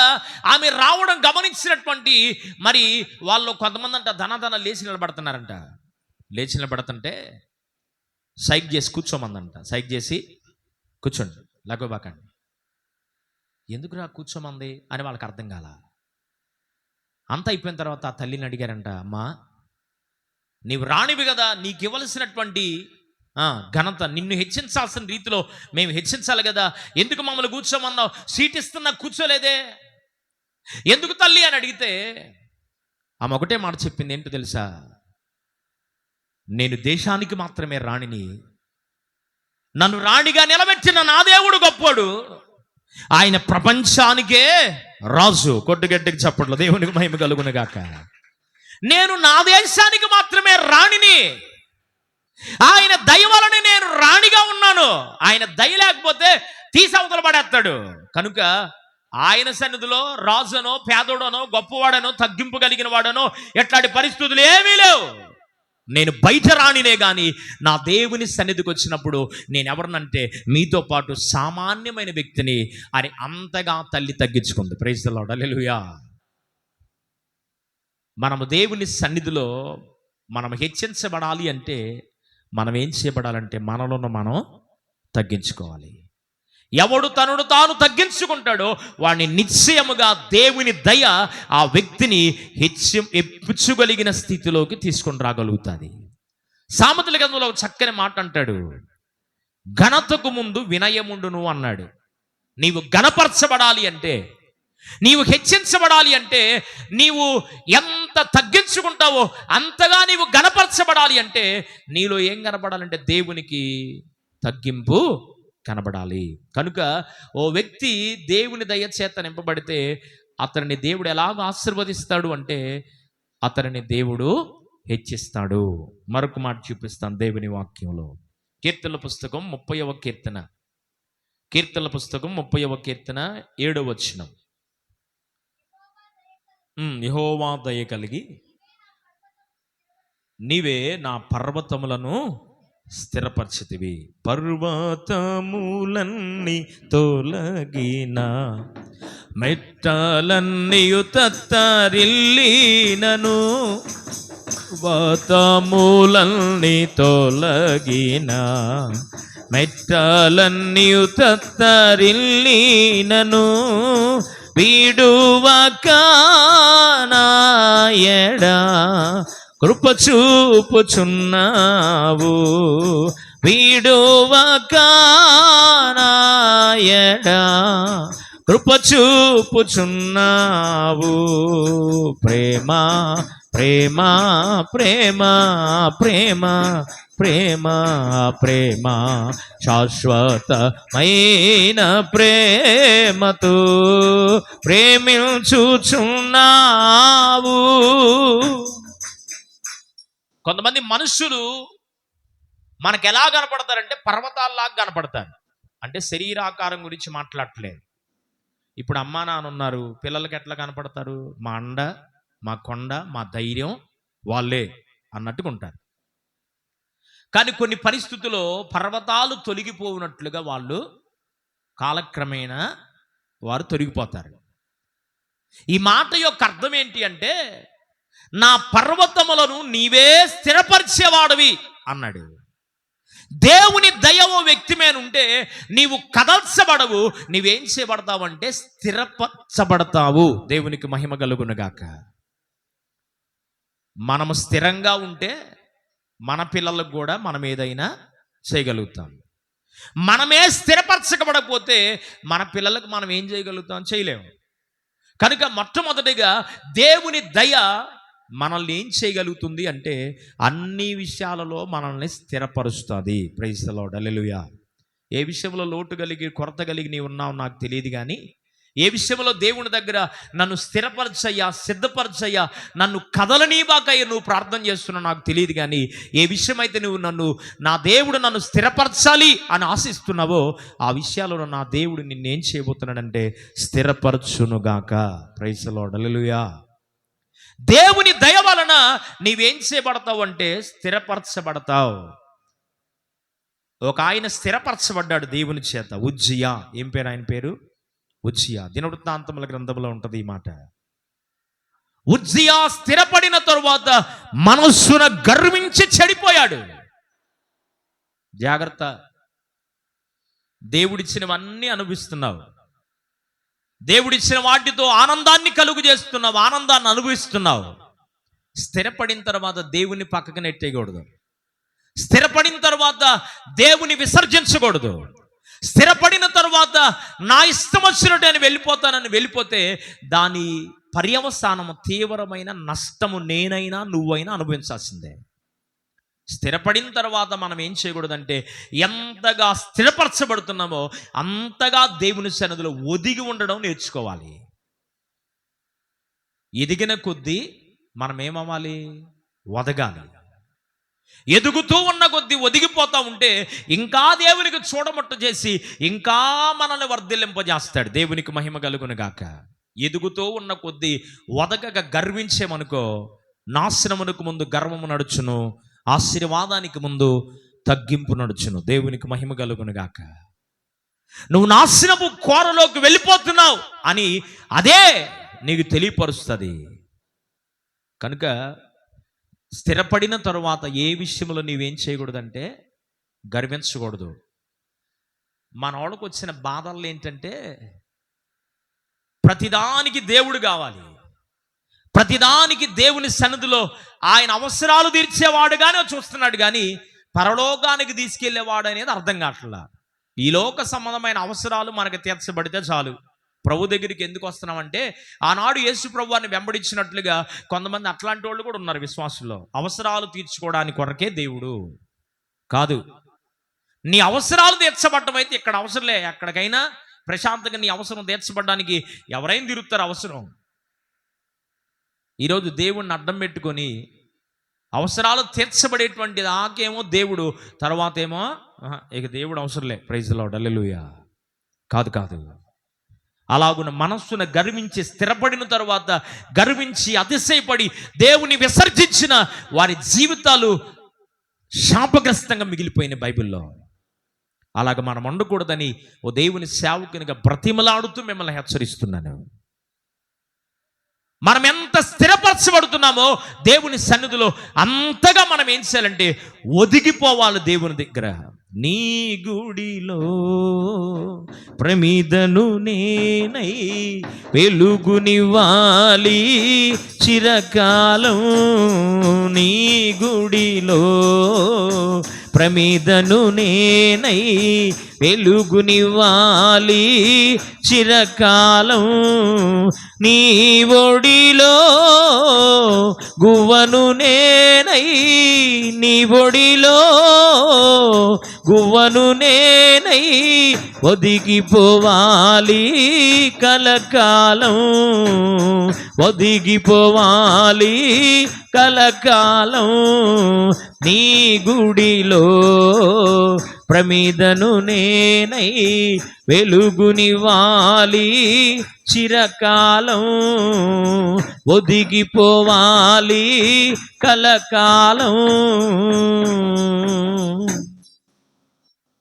ఆమె రావడం గమనించినటువంటి మరి వాళ్ళు కొంతమంది అంట ధన లేచి నిలబడుతున్నారంట. లేచి నిలబడుతుంటే సైక్ చేసి కూర్చోమందంట. సైక్ చేసి కూర్చోండి, లగోబాకండి. ఎందుకురా కూర్చోమంది అని వాళ్ళకి అర్థం కాల. అంతా అయిపోయిన తర్వాత ఆ తల్లిని అడిగారంట, అమ్మా నీవు రాణివి కదా, నీకు ఇవ్వాల్సినటువంటి ఘనత, నిన్ను హెచ్చించాల్సిన రీతిలో మేము హెచ్చించాలి కదా, ఎందుకు మమ్మల్ని కూర్చోమన్నావు? సీట్ ఇస్తున్నా కూర్చోలేదే, ఎందుకు తల్లి అని అడిగితే ఆమె ఒకటే మాట చెప్పింది. ఏంటో తెలుసా? నేను దేశానికి మాత్రమే రాణిని, నన్ను రాణిగా నిలబెట్టిన నా దేవుడు గొప్పోడు, ఆయన ప్రపంచానికే రాజు. కొట్టుగడ్డకి చప్పట్లో దేవునికి మహిమ కలుగునుగాక. నేను నా దేశానికి మాత్రమే రాణిని, ఆయన దయ వలన నేను రాణిగా ఉన్నాను. ఆయన దయ లేకపోతే తీసవతల పడేస్తాడు. కనుక ఆయన సన్నిధిలో రాజునో, పేదోడనో, గొప్పవాడనో, తగ్గింపు కలిగిన వాడనో ఎట్లాంటి పరిస్థితులు ఏమీ లేవు. నేను బయట రాణినే కానీ నా దేవుని సన్నిధికి వచ్చినప్పుడు నేను ఎవరినంటే మీతో పాటు సామాన్యమైన వ్యక్తిని అని అంతగా తల్లి తగ్గించుకుంది. ప్రైజ్ ది లార్డ్, హల్లెలూయా. మనము దేవుని సన్నిధిలో మనం హెచ్చించబడాలి అంటే మనం ఏం చేయబడాలంటే మనలో మనం తగ్గించుకోవాలి. ఎవడు తనను తాను తగ్గించుకుంటాడో వాడిని నిశ్చయముగా దేవుని దయ ఆ వ్యక్తిని హెచ్చించగలిగిన స్థితిలోకి తీసుకొని రాగలుగుతుంది. సామెతల గ్రంథంలో ఒక చక్కని మాట అంటాడు, ఘనతకు ముందు వినయముండును అన్నాడు. నీవు ఘనపరచబడాలి అంటే, నీవు హెచ్చించబడాలి అంటే, నీవు ఎంత తగ్గించుకుంటావో అంతగా నీవు ఘనపరచబడాలి అంటే నీలో ఏం కనపడాలంటే దేవునికి తగ్గింపు కనబడాలి. కనుక ఓ వ్యక్తి దేవుని దయ చేత నింపబడితే అతనిని దేవుడు ఎలాగ ఆశీర్వదిస్తాడు అంటే అతనిని దేవుడు హెచ్చిస్తాడు. మరొక మాట చూపిస్తాను దేవుని వాక్యంలో. కీర్తనల పుస్తకం 30వ కీర్తన, కీర్తనల పుస్తకం 30వ కీర్తన 7వ వచనం. యెహోవా దయ కలిగి నీవే నా పర్వతములను స్థిరపరిచితివి. పర్వతములన్నీ తొలగిన మెట్టలన్నీయు తత్తరిల్లినను, పర్వతములన్నీ తొలగిన మెట్టలన్నీయు తత్తరిల్లినను, వీడువక నా ఎడ కృప చూపుచున్నావు, వీడువక నా ఎడ కృప చూపుచున్నావు. ప్రేమ ప్రేమ ప్రేమ ప్రేమ ప్రేమ ప్రేమ శాశ్వతమైన ప్రేమతో ప్రేమించుచున్నావు. కొంతమంది మనుషులు మనకు ఎలా కనపడతారంటే పర్వతాల్లాగా కనపడతారు. అంటే శరీరాకారం గురించి మాట్లాడట్లేదు. ఇప్పుడు అమ్మా నాన్న ఉన్నారు, పిల్లలకి ఎట్లా కనపడతారు? మా అండ, మా కొండ, మా ధైర్యం వాళ్ళే అన్నట్టుగా ఉంటారు. కానీ కొన్ని పరిస్థితుల్లో పర్వతాలు తొలగిపోయినట్లుగా వాళ్ళు కాలక్రమేణా వారు తొలగిపోతారు. ఈ మాట యొక్క అర్థం ఏంటి అంటే, నా పర్వతములను నీవే స్థిరపరిచేవాడివి అన్నాడు. దేవుని దయ ఓ వ్యక్తి మీద ఉంటే నీవు కదల్చబడవు, నీవేం చేయబడతావు అంటే స్థిరపరచబడతావు. దేవునికి మహిమ కలుగునుగాక. మనము స్థిరంగా ఉంటే మన పిల్లలకు కూడా మనం ఏదైనా చేయగలుగుతాం. మనమే స్థిరపరచబడకపోతే మన పిల్లలకు మనం ఏం చేయగలుగుతాం? చేయలేము. కనుక మొట్టమొదటిగా దేవుని దయ మనల్ని ఏం చేయగలుగుతుంది అంటే అన్ని విషయాలలో మనల్ని స్థిరపరుస్తుంది. Praise the Lord, hallelujah. ఏ విషయంలో లోటు కలిగి కొరత కలిగి నీవు ఉన్నావు నాకు తెలియదు, కానీ ఏ విషయంలో దేవుని దగ్గర నన్ను స్థిరపరచయ్యా, సిద్ధపరచయ్యా, నన్ను కదలనీబాకయ్యా నువ్వు ప్రార్థన చేస్తున్నావు నాకు తెలియదు, కానీ ఏ విషయం అయితే నువ్వు నా దేవుడు నన్ను స్థిరపరచాలి అని ఆశిస్తున్నావో ఆ విషయాలలో నా దేవుడు నిన్నేం చేయబోతున్నాడంటే స్థిరపరచునుగాక. ప్రైజ్ ది లార్డ్, హల్లెలూయా. దేవుని దయ వలన నీవేం చేయబడతావు అంటే స్థిరపరచబడతావు. ఒక ఆయన స్థిరపరచబడ్డాడు దేవుని చేత, ఉజ్జియా. ఏం పేరు ఆయన పేరు? ఉజ్జియా. దినవృత్తాంతముల గ్రంథంలో ఉంటుంది ఈ మాట. ఉజ్జియా స్థిరపడిన తరువాత మనస్సున గర్వించి చెడిపోయాడు. జాగ్రత్త, దేవుడిచ్చినవన్నీ అనుభవిస్తున్నావు, దేవుడిచ్చిన వాటితో ఆనందాన్ని కలుగు చేస్తున్నావు, ఆనందాన్ని అనుభవిస్తున్నావు. స్థిరపడిన తర్వాత దేవుని పక్కకు నెట్టేయకూడదు. స్థిరపడిన తర్వాత దేవుని విసర్జించకూడదు. స్థిరపడిన తర్వాత నా ఇష్టం వచ్చినట్టు నేను వెళ్ళిపోతానని వెళ్ళిపోతే దాని పర్యవసానము తీవ్రమైన నష్టము నేనైనా నువ్వైనా అనుభవించాల్సిందే. స్థిరపడిన తర్వాత మనం ఏం చేయకూడదంటే ఎంతగా స్థిరపరచబడుతున్నామో అంతగా దేవుని సన్నిధిలో ఒదిగి ఉండడం నేర్చుకోవాలి. ఎదిగిన కొద్దీ మనం ఏమవ్వాలి? ఒదగాలి. ఎదుగుతూ ఉన్న కొద్దీ ఒదిగిపోతూ ఉంటే ఇంకా దేవునికి చూడముట్ట చేసి ఇంకా మనల్ని వర్ధిల్లింపజేస్తాడు. దేవునికి మహిమ కలుగునుగాక. ఎదుగుతూ ఉన్న కొద్దీ ఒదగక గర్వించేమనుకో నాశనమునకు ముందు గర్వము నడుచును, ఆశీర్వాదానికి ముందు తగ్గింపు నడుచును. దేవునికి మహిమ కలుగునుగాక. నువ్వు నాశనపు కోరలోకి వెళ్ళిపోతున్నావు అని అదే నీకు తెలియపరుస్తుంది. కనుక స్థిరపడిన తరువాత ఏ విషయంలో నీవేం చేయకూడదంటే గర్వించకూడదు. మన వాళ్ళకు వచ్చిన బాధలు ఏంటంటే ప్రతిదానికి దేవుడు కావాలి, ప్రతిదానికి దేవుని సన్నిధిలో ఆయన అవసరాలు తీర్చేవాడుగానే చూస్తున్నాడు, కానీ పరలోకానికి తీసుకెళ్లేవాడు అనేది అర్థం కావట్లా. ఈ లోక సంబంధమైన అవసరాలు మనకు తీర్చబడితే చాలు. ప్రభు దగ్గరికి ఎందుకు వస్తున్నామంటే ఆనాడు యేసు ప్రభువాన్ని వెంబడించినట్లుగా కొంతమంది అట్లాంటి వాళ్ళు కూడా ఉన్నారు విశ్వాసుల్లో. అవసరాలు తీర్చుకోవడానికి కొరకే దేవుడు కాదు. నీ అవసరాలు తీర్చబడటం అయితే ఇక్కడ అవసరంలే, ఎక్కడికైనా ప్రశాంతంగా నీ అవసరం తీర్చబడడానికి ఎవరైనా తిరుగుతారు అవసరం. ఈరోజు దేవుణ్ణి అడ్డం పెట్టుకొని అవసరాలు తీర్చబడేటువంటి దాకేమో దేవుడు, తర్వాత ఏమో ఇక దేవుడు అవసరంలే, ప్రైజ్ ది లార్డ్, హల్లెలూయా. కాదు కాదు, అలాగున్న మనస్సును గర్వించి స్థిరపడిన తర్వాత గర్వించి అతిశయపడి దేవుని విసర్జించిన వారి జీవితాలు శాపగ్రస్తంగా మిగిలిపోయిన బైబిల్లో. అలాగ మనం ఉండకూడదని ఓ దేవుని సేవకునిగా బ్రతిమలాడుతూ మిమ్మల్ని హెచ్చరిస్తున్నాను. మనం ఎంత స్థిరపరచబడుతున్నామో దేవుని సన్నిధిలో అంతగా మనం ఏం చేయాలంటే ఒదిగిపోవాలి దేవుని దగ్గర. నీ గుడిలో ప్రమిదను నేనై వెలుగునివ్వాలి చిరకాలం, నీ గుడిలో ప్రమిదను నేనై వెలుగునివ్వాలి చిరకాలం, నీ ఒడిలో గువ్వను నేనై, నీ ఒడిలో గువ్వను నేనై ఒదిగిపోవాలి కలకాలం, ఒదిగిపోవాలి కలకాలం, నీ గుడిలో ప్రమిదను నేనై వెలుగునివ్వాలి చిరకాలం, ఒదిగిపోవాలి కలకాలం.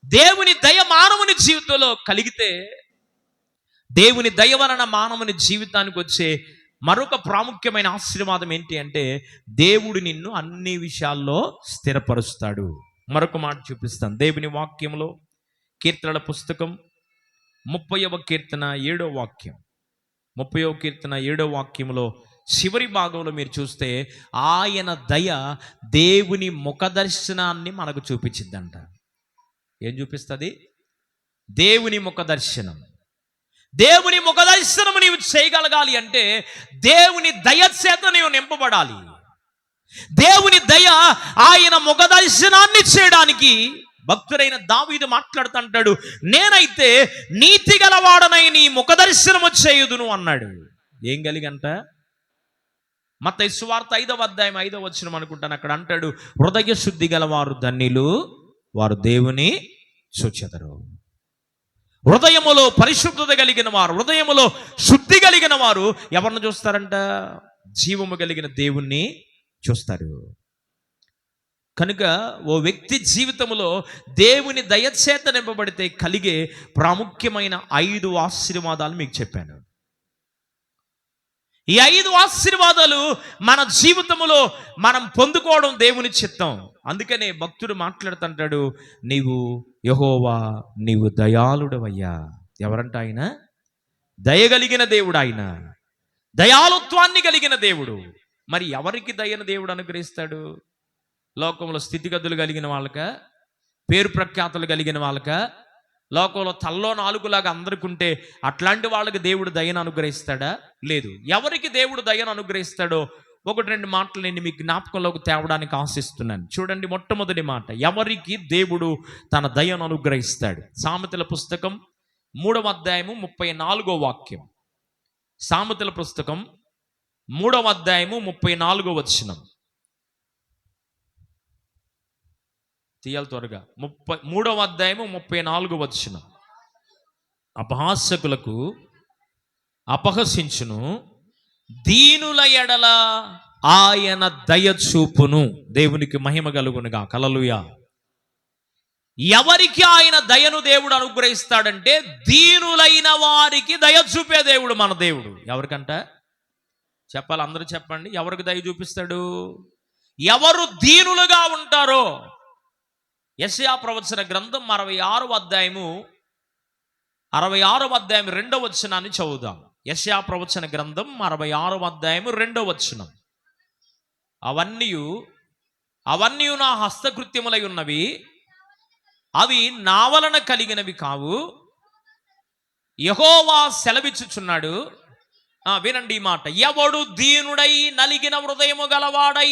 దేవుని దయ మానవుని జీవితంలో కలిగితే, దేవుని దయ వలన మానవుని జీవితానికి వచ్చే మరొక ప్రాముఖ్యమైన ఆశీర్వాదం ఏంటి అంటే దేవుడు నిన్ను అన్ని విషయాల్లో స్థిరపరుస్తాడు. మరొక మాట చూపిస్తాను దేవుని వాక్యంలో. కీర్తనల పుస్తకం 30వ కీర్తన 7వ వాక్యం, 30వ కీర్తన 7వ వాక్యంలో చివరి భాగంలో మీరు చూస్తే ఆయన దయ దేవుని ముఖ దర్శనాన్ని మనకు చూపించిందంట. ఏం చూపిస్తుంది? దేవుని ముఖ దర్శనం. దేవుని ముఖ దర్శనం నీవు చేయగలగాలి అంటే దేవుని దయ చేత నీవు నింపబడాలి. దేవుని దయ ఆయన ముఖ దర్శనాన్ని చేయడానికి భక్తుడైన దావీదు మాట్లాడుతుంటాడు, నేనైతే నీతి గలవాడనై నీ ముఖ దర్శనము చేయుదును అన్నాడు. ఏం కలిగంట? మత్తయి సువార్త 5వ అధ్యాయం 5వ వచనం అనుకుంటాను, అక్కడ అంటాడు, హృదయ శుద్ధి గలవారు ధన్యులు, వారు దేవుని చూచెదరు. హృదయములో పరిశుద్ధత కలిగిన వారు, హృదయములో శుద్ధి కలిగిన వారు ఎవరిని చూస్తారంట? జీవము కలిగిన దేవుణ్ణి చూస్తారు. కనుక ఓ వ్యక్తి జీవితంలో దేవుని దయచేత నింపబడితే కలిగే ప్రాముఖ్యమైన 5 ఆశీర్వాదాలు మీకు చెప్పాను. ఈ 5 ఆశీర్వాదాలు మన జీవితంలో మనం పొందుకోవడం దేవుని చిత్తం. అందుకనే భక్తుడు మాట్లాడుతుంటాడు, నీవు యెహోవా నీవు దయాళుడవయ్యా. ఎవరంట ఆయన? దయగలిగిన దేవుడు, ఆయన దయాళుత్వాన్ని కలిగిన దేవుడు. మరి ఎవరికి దయను దేవుడు అనుగ్రహిస్తాడు? లోకంలో స్థితిగతులు కలిగిన వాళ్ళక, పేరు ప్రఖ్యాతులు కలిగిన వాళ్ళక, లోకంలో తల్లో నాలుగులాగా అందరికి ఉంటే అట్లాంటి వాళ్ళకి దేవుడు దయను అనుగ్రహిస్తాడా? లేదు. ఎవరికి దేవుడు దయను అనుగ్రహిస్తాడో 1-2 మాటలు నేను మీకు జ్ఞాపకంలోకి తేవడానికి ఆశిస్తున్నాను. చూడండి, మొట్టమొదటి మాట, ఎవరికి దేవుడు తన దయను అనుగ్రహిస్తాడు? సామెతల పుస్తకం 3వ అధ్యాయము 34వ వాక్యం. సామెతల పుస్తకం 3వ అధ్యాయము 34వ వచనం. తీయాలి త్వరగా. 3వ అధ్యాయము 34వ వచనం. అపహాసకులకు అపహసించును, దీనుల ఎడల ఆయన దయ చూపును. దేవునికి మహిమ కలుగునుగా. హల్లెలూయా. ఎవరికి ఆయన దయను దేవుడు అనుగ్రహిస్తాడంటే దీనులైన వారికి దయ చూపే దేవుడు మన దేవుడు. ఎవరికంట చెప్పాలి? అందరూ చెప్పండి. ఎవరికి దయ చూపిస్తాడు? ఎవరు దీనులుగా ఉంటారో. యెషయా ప్రవచన గ్రంథం 66వ అధ్యాయము 66వ అధ్యాయం 2వ వచనాన్ని చదువుదాం. యెషయా ప్రవచన గ్రంథం 66వ అధ్యాయం 2వ వచనం. అవన్నీ నా హస్తకృత్యములై ఉన్నవి, అవి నా వలన కలిగినవి కావు, యెహోవా సెలవిచ్చుచున్నాడు. వినండి ఈ మాట. ఎవడు దీనుడై నలిగిన హృదయము గలవాడై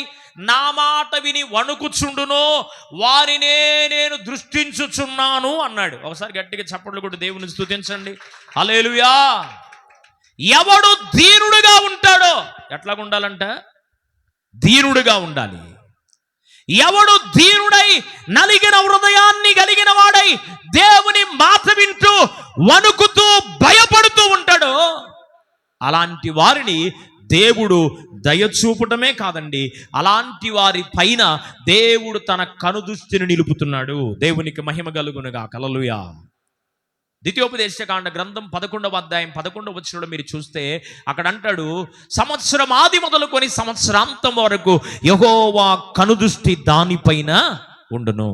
నా మాట విని వణుకుచుండునో వారినే నేను దృష్టించుచున్నాను అన్నాడు. ఒకసారి గట్టిగా చప్పట్లు కొట్టి దేవుని స్తుతించండి. హల్లెలూయా. ఎవడు దీనుడుగా ఉంటాడో, ఎట్లాగా ఉండాలంట? దీనుడుగా ఉండాలి. ఎవడు దీనుడై నలిగిన హృదయాన్ని కలిగిన వాడై దేవుని మాట వింటూ వణుకుతూ భయపడుతూ ఉంటాడో అలాంటి వారిని దేవుడు దయచూపటమే కాదండి, అలాంటి వారి పైన దేవుడు తన కనుదృష్టిని నిలుపుతున్నాడు. దేవునికి మహిమ కలుగునుగా. హల్లెలూయా. ద్వితీయోపదేశకాండ గ్రంథం 11వ అధ్యాయం 11వ వచనంలో మీరు చూస్తే అక్కడ అంటాడు, సంవత్సరం ఆది మొదలుకొని సంవత్సరాంతం వరకు యెహోవా కనుదృష్టి దానిపైన ఉండును.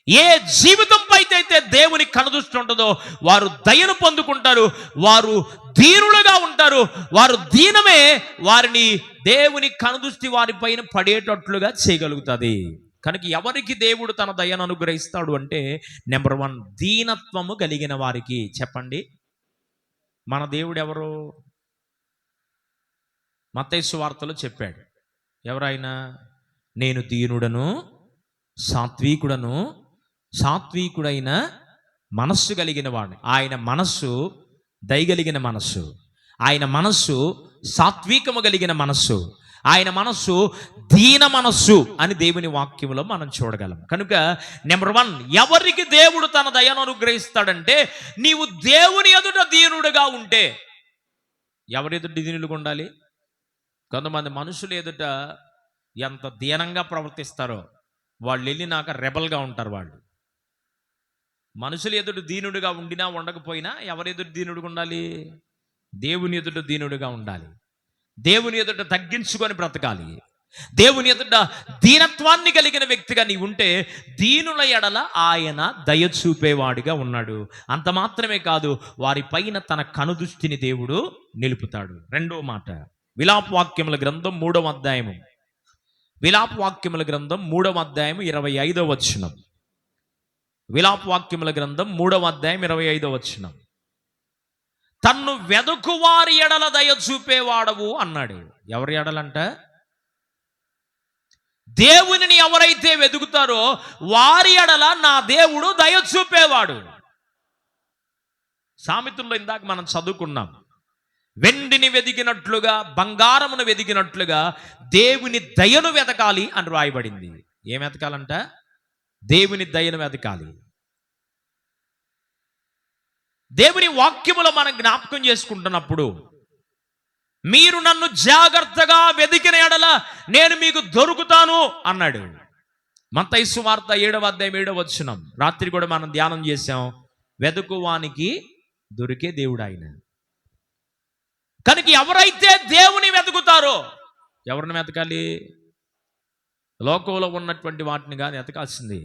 ఏ జీవితంపై అయితే దేవుని కనుదృష్టి ఉంటుందో వారు దయను పొందుకుంటారు, వారు దీనులుగా ఉంటారు. వారు దీనమే వారిని దేవుని కనుదృష్టి వారిపైన పడేటట్లుగా చేయగలుగుతుంది. కనుక ఎవరికి దేవుడు తన దయను అనుగ్రహిస్తాడు అంటే, నెంబర్ 1, దీనత్వము కలిగిన వారికి. చెప్పండి, మన దేవుడు ఎవరు? మత్తయి సువార్తలో చెప్పాడు. ఎవరైనా, నేను దీనుడను సాత్వికుడైన మనస్సు కలిగిన వాడు. ఆయన మనస్సు దయగలిగిన మనస్సు, ఆయన మనస్సు సాత్వికము కలిగిన మనస్సు, ఆయన మనస్సు దీన మనస్సు అని దేవుని వాక్యంలో మనం చూడగలం. కనుక నెంబర్ 1, ఎవరికి దేవుడు తన దయను అనుగ్రహిస్తాడంటే, నీవు దేవుని ఎదుట దీనుడుగా ఉంటే. ఎవరి ఎదుట దీనులుగా ఉండాలి? కొంతమంది మనుషులు ఎదుట ఎంత దీనంగా ప్రవర్తిస్తారో వాళ్ళు వెళ్ళినాక రెబల్గా ఉంటారు. వాళ్ళు మనుషులు ఎదుట దీనుడుగా ఉండినా ఉండకపోయినా ఎవరి ఎదుట దీనుడుగా ఉండాలి? దేవుని ఎదుట దీనుడుగా ఉండాలి. దేవుని ఎదుట తగ్గించుకొని బ్రతకాలి. దేవుని ఎదుట దీనత్వాన్ని కలిగిన వ్యక్తిగా నీ ఉంటే దీనుల ఎడల ఆయన దయ చూపేవాడిగా ఉన్నాడు. అంత మాత్రమే కాదు, వారి పైన తన కనుదృష్టిని దేవుడు నిలుపుతాడు. రెండో మాట, విలాపవాక్యముల గ్రంథం 3వ అధ్యాయము 25వ వచనం. విలాపవాక్యముల గ్రంథం 3వ అధ్యాయం 25వ వచనం. తన్ను వెదుకు వారి ఎడల దయ చూపేవాడవు అన్నాడు. ఎవరి ఎడలంట? దేవునిని ఎవరైతే వెతుకుతారో వారి ఎడల నా దేవుడు దయ చూపేవాడు. సామెతల్లో ఇందాక మనం చదువుకున్నాం, వెండిని వెదికినట్లుగా బంగారమును వెదికినట్లుగా దేవుని దయను వెతకాలి అని రాయబడింది. ఏం వెతకాలంట? దేవుని దయను వెతకాలి. దేవుని వాక్యములో మనం జ్ఞాపకం చేసుకుంటున్నప్పుడు, మీరు నన్ను జాగ్రత్తగా వెదికిన ఎడల నేను మీకు దొరుకుతాను అన్నాడు. మత్తయి సువార్త 7వ అధ్యాయం 7వ వచనం. రాత్రి కూడా మనం ధ్యానం చేశాం. వెదుకువానికి దొరికే దేవుడు ఆయన. కనుక ఎవరైతే దేవుని వెతుకుతారో, ఎవరిని వెతకాలి? లోకంలో ఉన్నటువంటి వాటిని కాదు వెతకాల్సింది,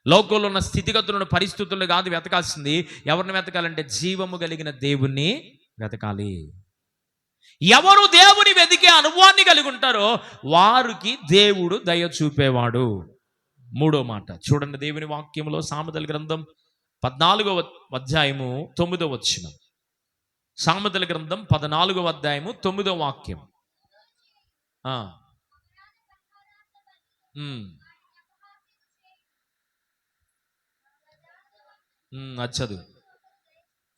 లోకంలో ఉన్న స్థితిగతులను పరిస్థితులను కాదు వెతకాల్సింది. ఎవరిని వెతకాలంటే జీవము కలిగిన దేవుణ్ణి వెతకాలి. ఎవరు దేవుని వెతికే అనుభవాన్ని కలిగి ఉంటారో వారికి దేవుడు దయ చూపేవాడు. మూడో మాట చూడండి, దేవుని వాక్యంలో సామెతల గ్రంథం 14వ అధ్యాయము 9వ వచనం. సామెతల గ్రంథం 14వ అధ్యాయము 9వ వాక్యం. చదువు.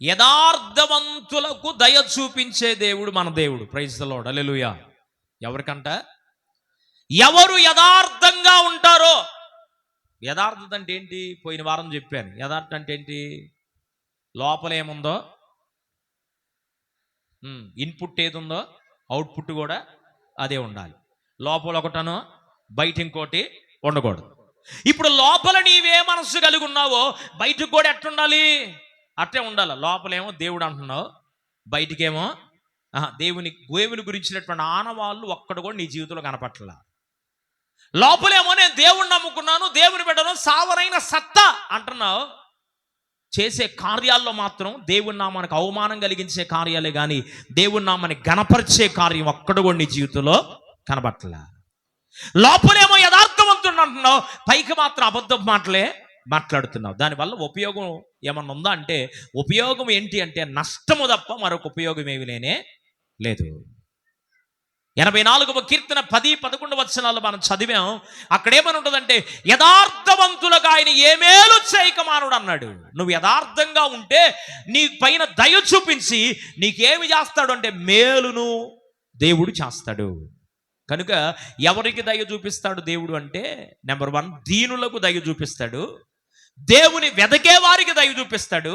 యథార్థవంతులకు దయ చూపించే దేవుడు మన దేవుడు. Praise the Lord. హల్లెలూయా. ఎవరికంట? ఎవరు యథార్థంగా ఉంటారో. యథార్థత అంటే ఏంటి? పోయిన వారం చెప్పాను. యథార్థం అంటే ఏంటి? లోపల ఏముందో, ఇన్పుట్ ఏది ఉందో అవుట్పుట్ కూడా అదే ఉండాలి. లోపల ఒకటనో బయట ఇంకోటి ఉండకూడదు. ఇప్పుడు లోపల నీవే మనస్సు కలిగి ఉన్నావో బయటకు కూడా ఎట్టుండాలి? అట్టే ఉండాలి. లోపలేమో దేవుడు అంటున్నావు, బయటికేమో దేవుని గురించినటువంటి ఆనవాళ్ళు ఒక్కడు కూడా నీ జీవితంలో కనపట్లా. లోపలేమో నేను దేవుణ్ణి నమ్ముకున్నాను, దేవుని బిడ్డను, సావరైన సత్తా అంటున్నావు, చేసే కార్యాల్లో మాత్రం దేవుని నామానికి అవమానం కలిగించే కార్యాలే కానీ దేవుని నామాన్ని గణపరిచే కార్యం ఒక్కడు కూడా నీ జీవితంలో కనబట్టలే. లోపలేమో యథార్థవంతుడు అంటున్నావు, పైకి మాత్రం అబద్ధం మాటలే మాట్లాడుతున్నావు. దానివల్ల ఉపయోగం ఏమన్నా ఉందా అంటే ఉపయోగం ఏంటి అంటే నష్టము తప్ప మరొక ఉపయోగం ఏమి లేనే లేదు. 84వ కీర్తన 10-11 వచనాలు మనం చదివాం. అక్కడేమని ఉంటుందంటే యథార్థవంతులకు ఆయన ఏ మేలు చేయక మానుడు అన్నాడు. నువ్వు యథార్థంగా ఉంటే నీ పైన దయ చూపించి నీకేమి చేస్తాడు అంటే మేలును దేవుడు చేస్తాడు. కనుక ఎవరికి దయ చూపిస్తాడు దేవుడు అంటే నెంబర్ 1 దీనులకు దయ చూపిస్తాడు, దేవుని వెదకే వారికి దయ చూపిస్తాడు,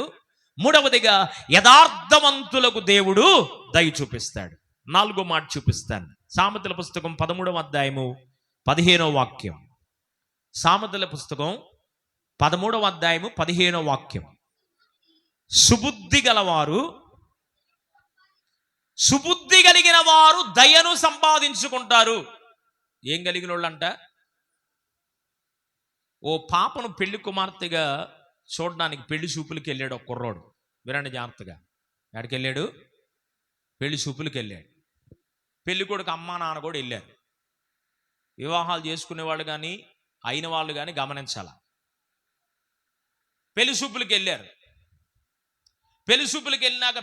మూడవదిగా యథార్థవంతులకు దేవుడు దయ చూపిస్తాడు. 4వ మాట చూపిస్తాను. సామెతల పుస్తకం 13వ అధ్యాయము 15వ వాక్యం. సామెతల పుస్తకం 13వ అధ్యాయము 15వ వాక్యం. సుబుద్ధి కలిగిన వారు దయను సంపాదించుకుంటారు. ఏం కలిగిన వాళ్ళంట? ఓ పాపను పెళ్లి కుమార్తెగా చూడడానికి పెళ్లి చూపులకి వెళ్ళాడు ఒక కుర్రోడు. వినండి జాగ్రత్తగా. ఎక్కడికి వెళ్ళాడు? పెళ్లి చూపులకి వెళ్ళాడు. పెళ్లి కొడుకు అమ్మా నాన్న కూడా వెళ్ళారు. వివాహాలు చేసుకునేవాళ్ళు కానీ అయిన వాళ్ళు కానీ గమనించాల. పెళ్లి చూపులకి వెళ్ళారు. పెళ్లి చూపులకి వెళ్ళినాక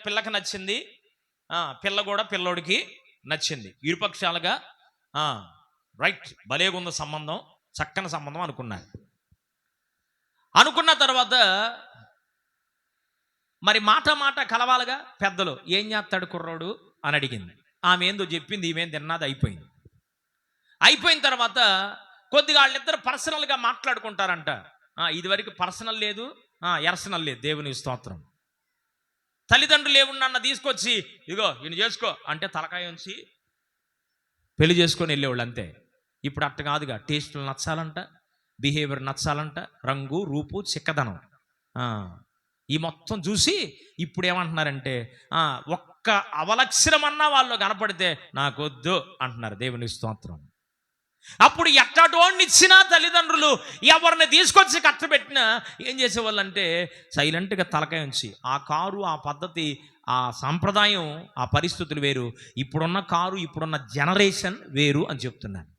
పిల్లకి నచ్చింది, పిల్ల కూడా పిల్లోడికి నచ్చింది. ఇరుపక్షాలుగా రైట్ భలేగుంది సంబంధం, చక్కని సంబంధం అనుకున్నారు. అనుకున్న తర్వాత మరి మాట కలవాలిగా. పెద్దలు ఏం చేస్తాడు కుర్రోడు అని అడిగింది. ఆమె ఏందో చెప్పింది, ఈమెం తిన్నది. అయిపోయిన తర్వాత కొద్దిగా వాళ్ళిద్దరు పర్సనల్గా మాట్లాడుకుంటారంట. ఇదివరకు పర్సనల్ లేదు, ఎర్సనల్ లేదు. దేవుని స్తోత్రం. తల్లిదండ్రులు ఏమున్నా తీసుకొచ్చి ఇగో ఈయన చేసుకో అంటే తలకాయ ఉంచి పెళ్లి చేసుకొని వెళ్ళేవాళ్ళు అంతే. ఇప్పుడు అట్ట కాదుగా. టేస్టులు నచ్చాలంట, బిహేవియర్ నచ్చాలంట, రంగు రూపు చిక్కదనం ఈ మొత్తం చూసి ఇప్పుడు ఏమంటున్నారంటే ఒక్క అవలక్షణమన్నా వాళ్ళు కనపడితే నాకొద్దు అంటున్నారు. దేవుని స్తోత్రం. అప్పుడు ఎట్టటోడిని ఇచ్చినా తల్లిదండ్రులు ఎవరిని తీసుకొచ్చి కట్టబెట్టినా ఏం చేసేవాళ్ళు అంటే సైలెంట్గా తలకాయ ఉంచి ఆ కారు, ఆ పద్ధతి, ఆ సాంప్రదాయం, ఆ పరిస్థితులు వేరు. ఇప్పుడున్న కారు, ఇప్పుడున్న జనరేషన్ వేరు అని చెప్తున్నాను.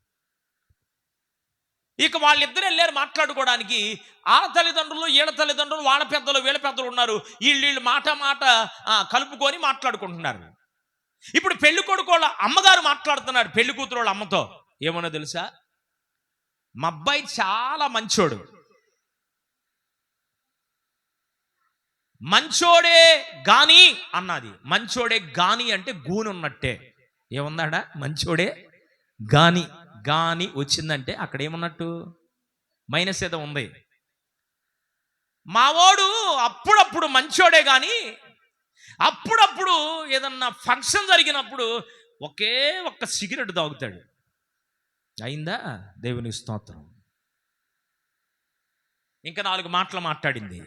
ఇక వాళ్ళిద్దరు వెళ్ళారు మాట్లాడుకోవడానికి. ఆ తల్లిదండ్రులు వీళ్ళ తల్లిదండ్రులు, వాళ్ళ పెద్దలు వీళ్ళ పెద్దలు ఉన్నారు. వీళ్ళు మాట కలుపుకొని మాట్లాడుకుంటున్నారు. ఇప్పుడు పెళ్లి కొడుకు వాళ్ళ అమ్మగారు మాట్లాడుతున్నారు పెళ్లి కూతురు వాళ్ళ అమ్మతో. ఏమన్నా తెలుసా? మా అబ్బాయి చాలా మంచోడు, మంచోడే గాని అన్నది. మంచోడే గాని అంటే గూని ఉన్నట్టే. ఏముందాడా? మంచోడే గాని వచ్చిందంటే అక్కడ ఏమున్నట్టు? మైనస్ ఏదో ఉంది. మావోడు అప్పుడప్పుడు మంచోడే కానీ అప్పుడప్పుడు ఏదన్నా ఫంక్షన్ జరిగినప్పుడు ఒక్క సిగరెట్ తాగుతాడు. అయిందా? దేవుని స్తోత్రం. ఇంకా 4 మాటలు మాట్లాడింది.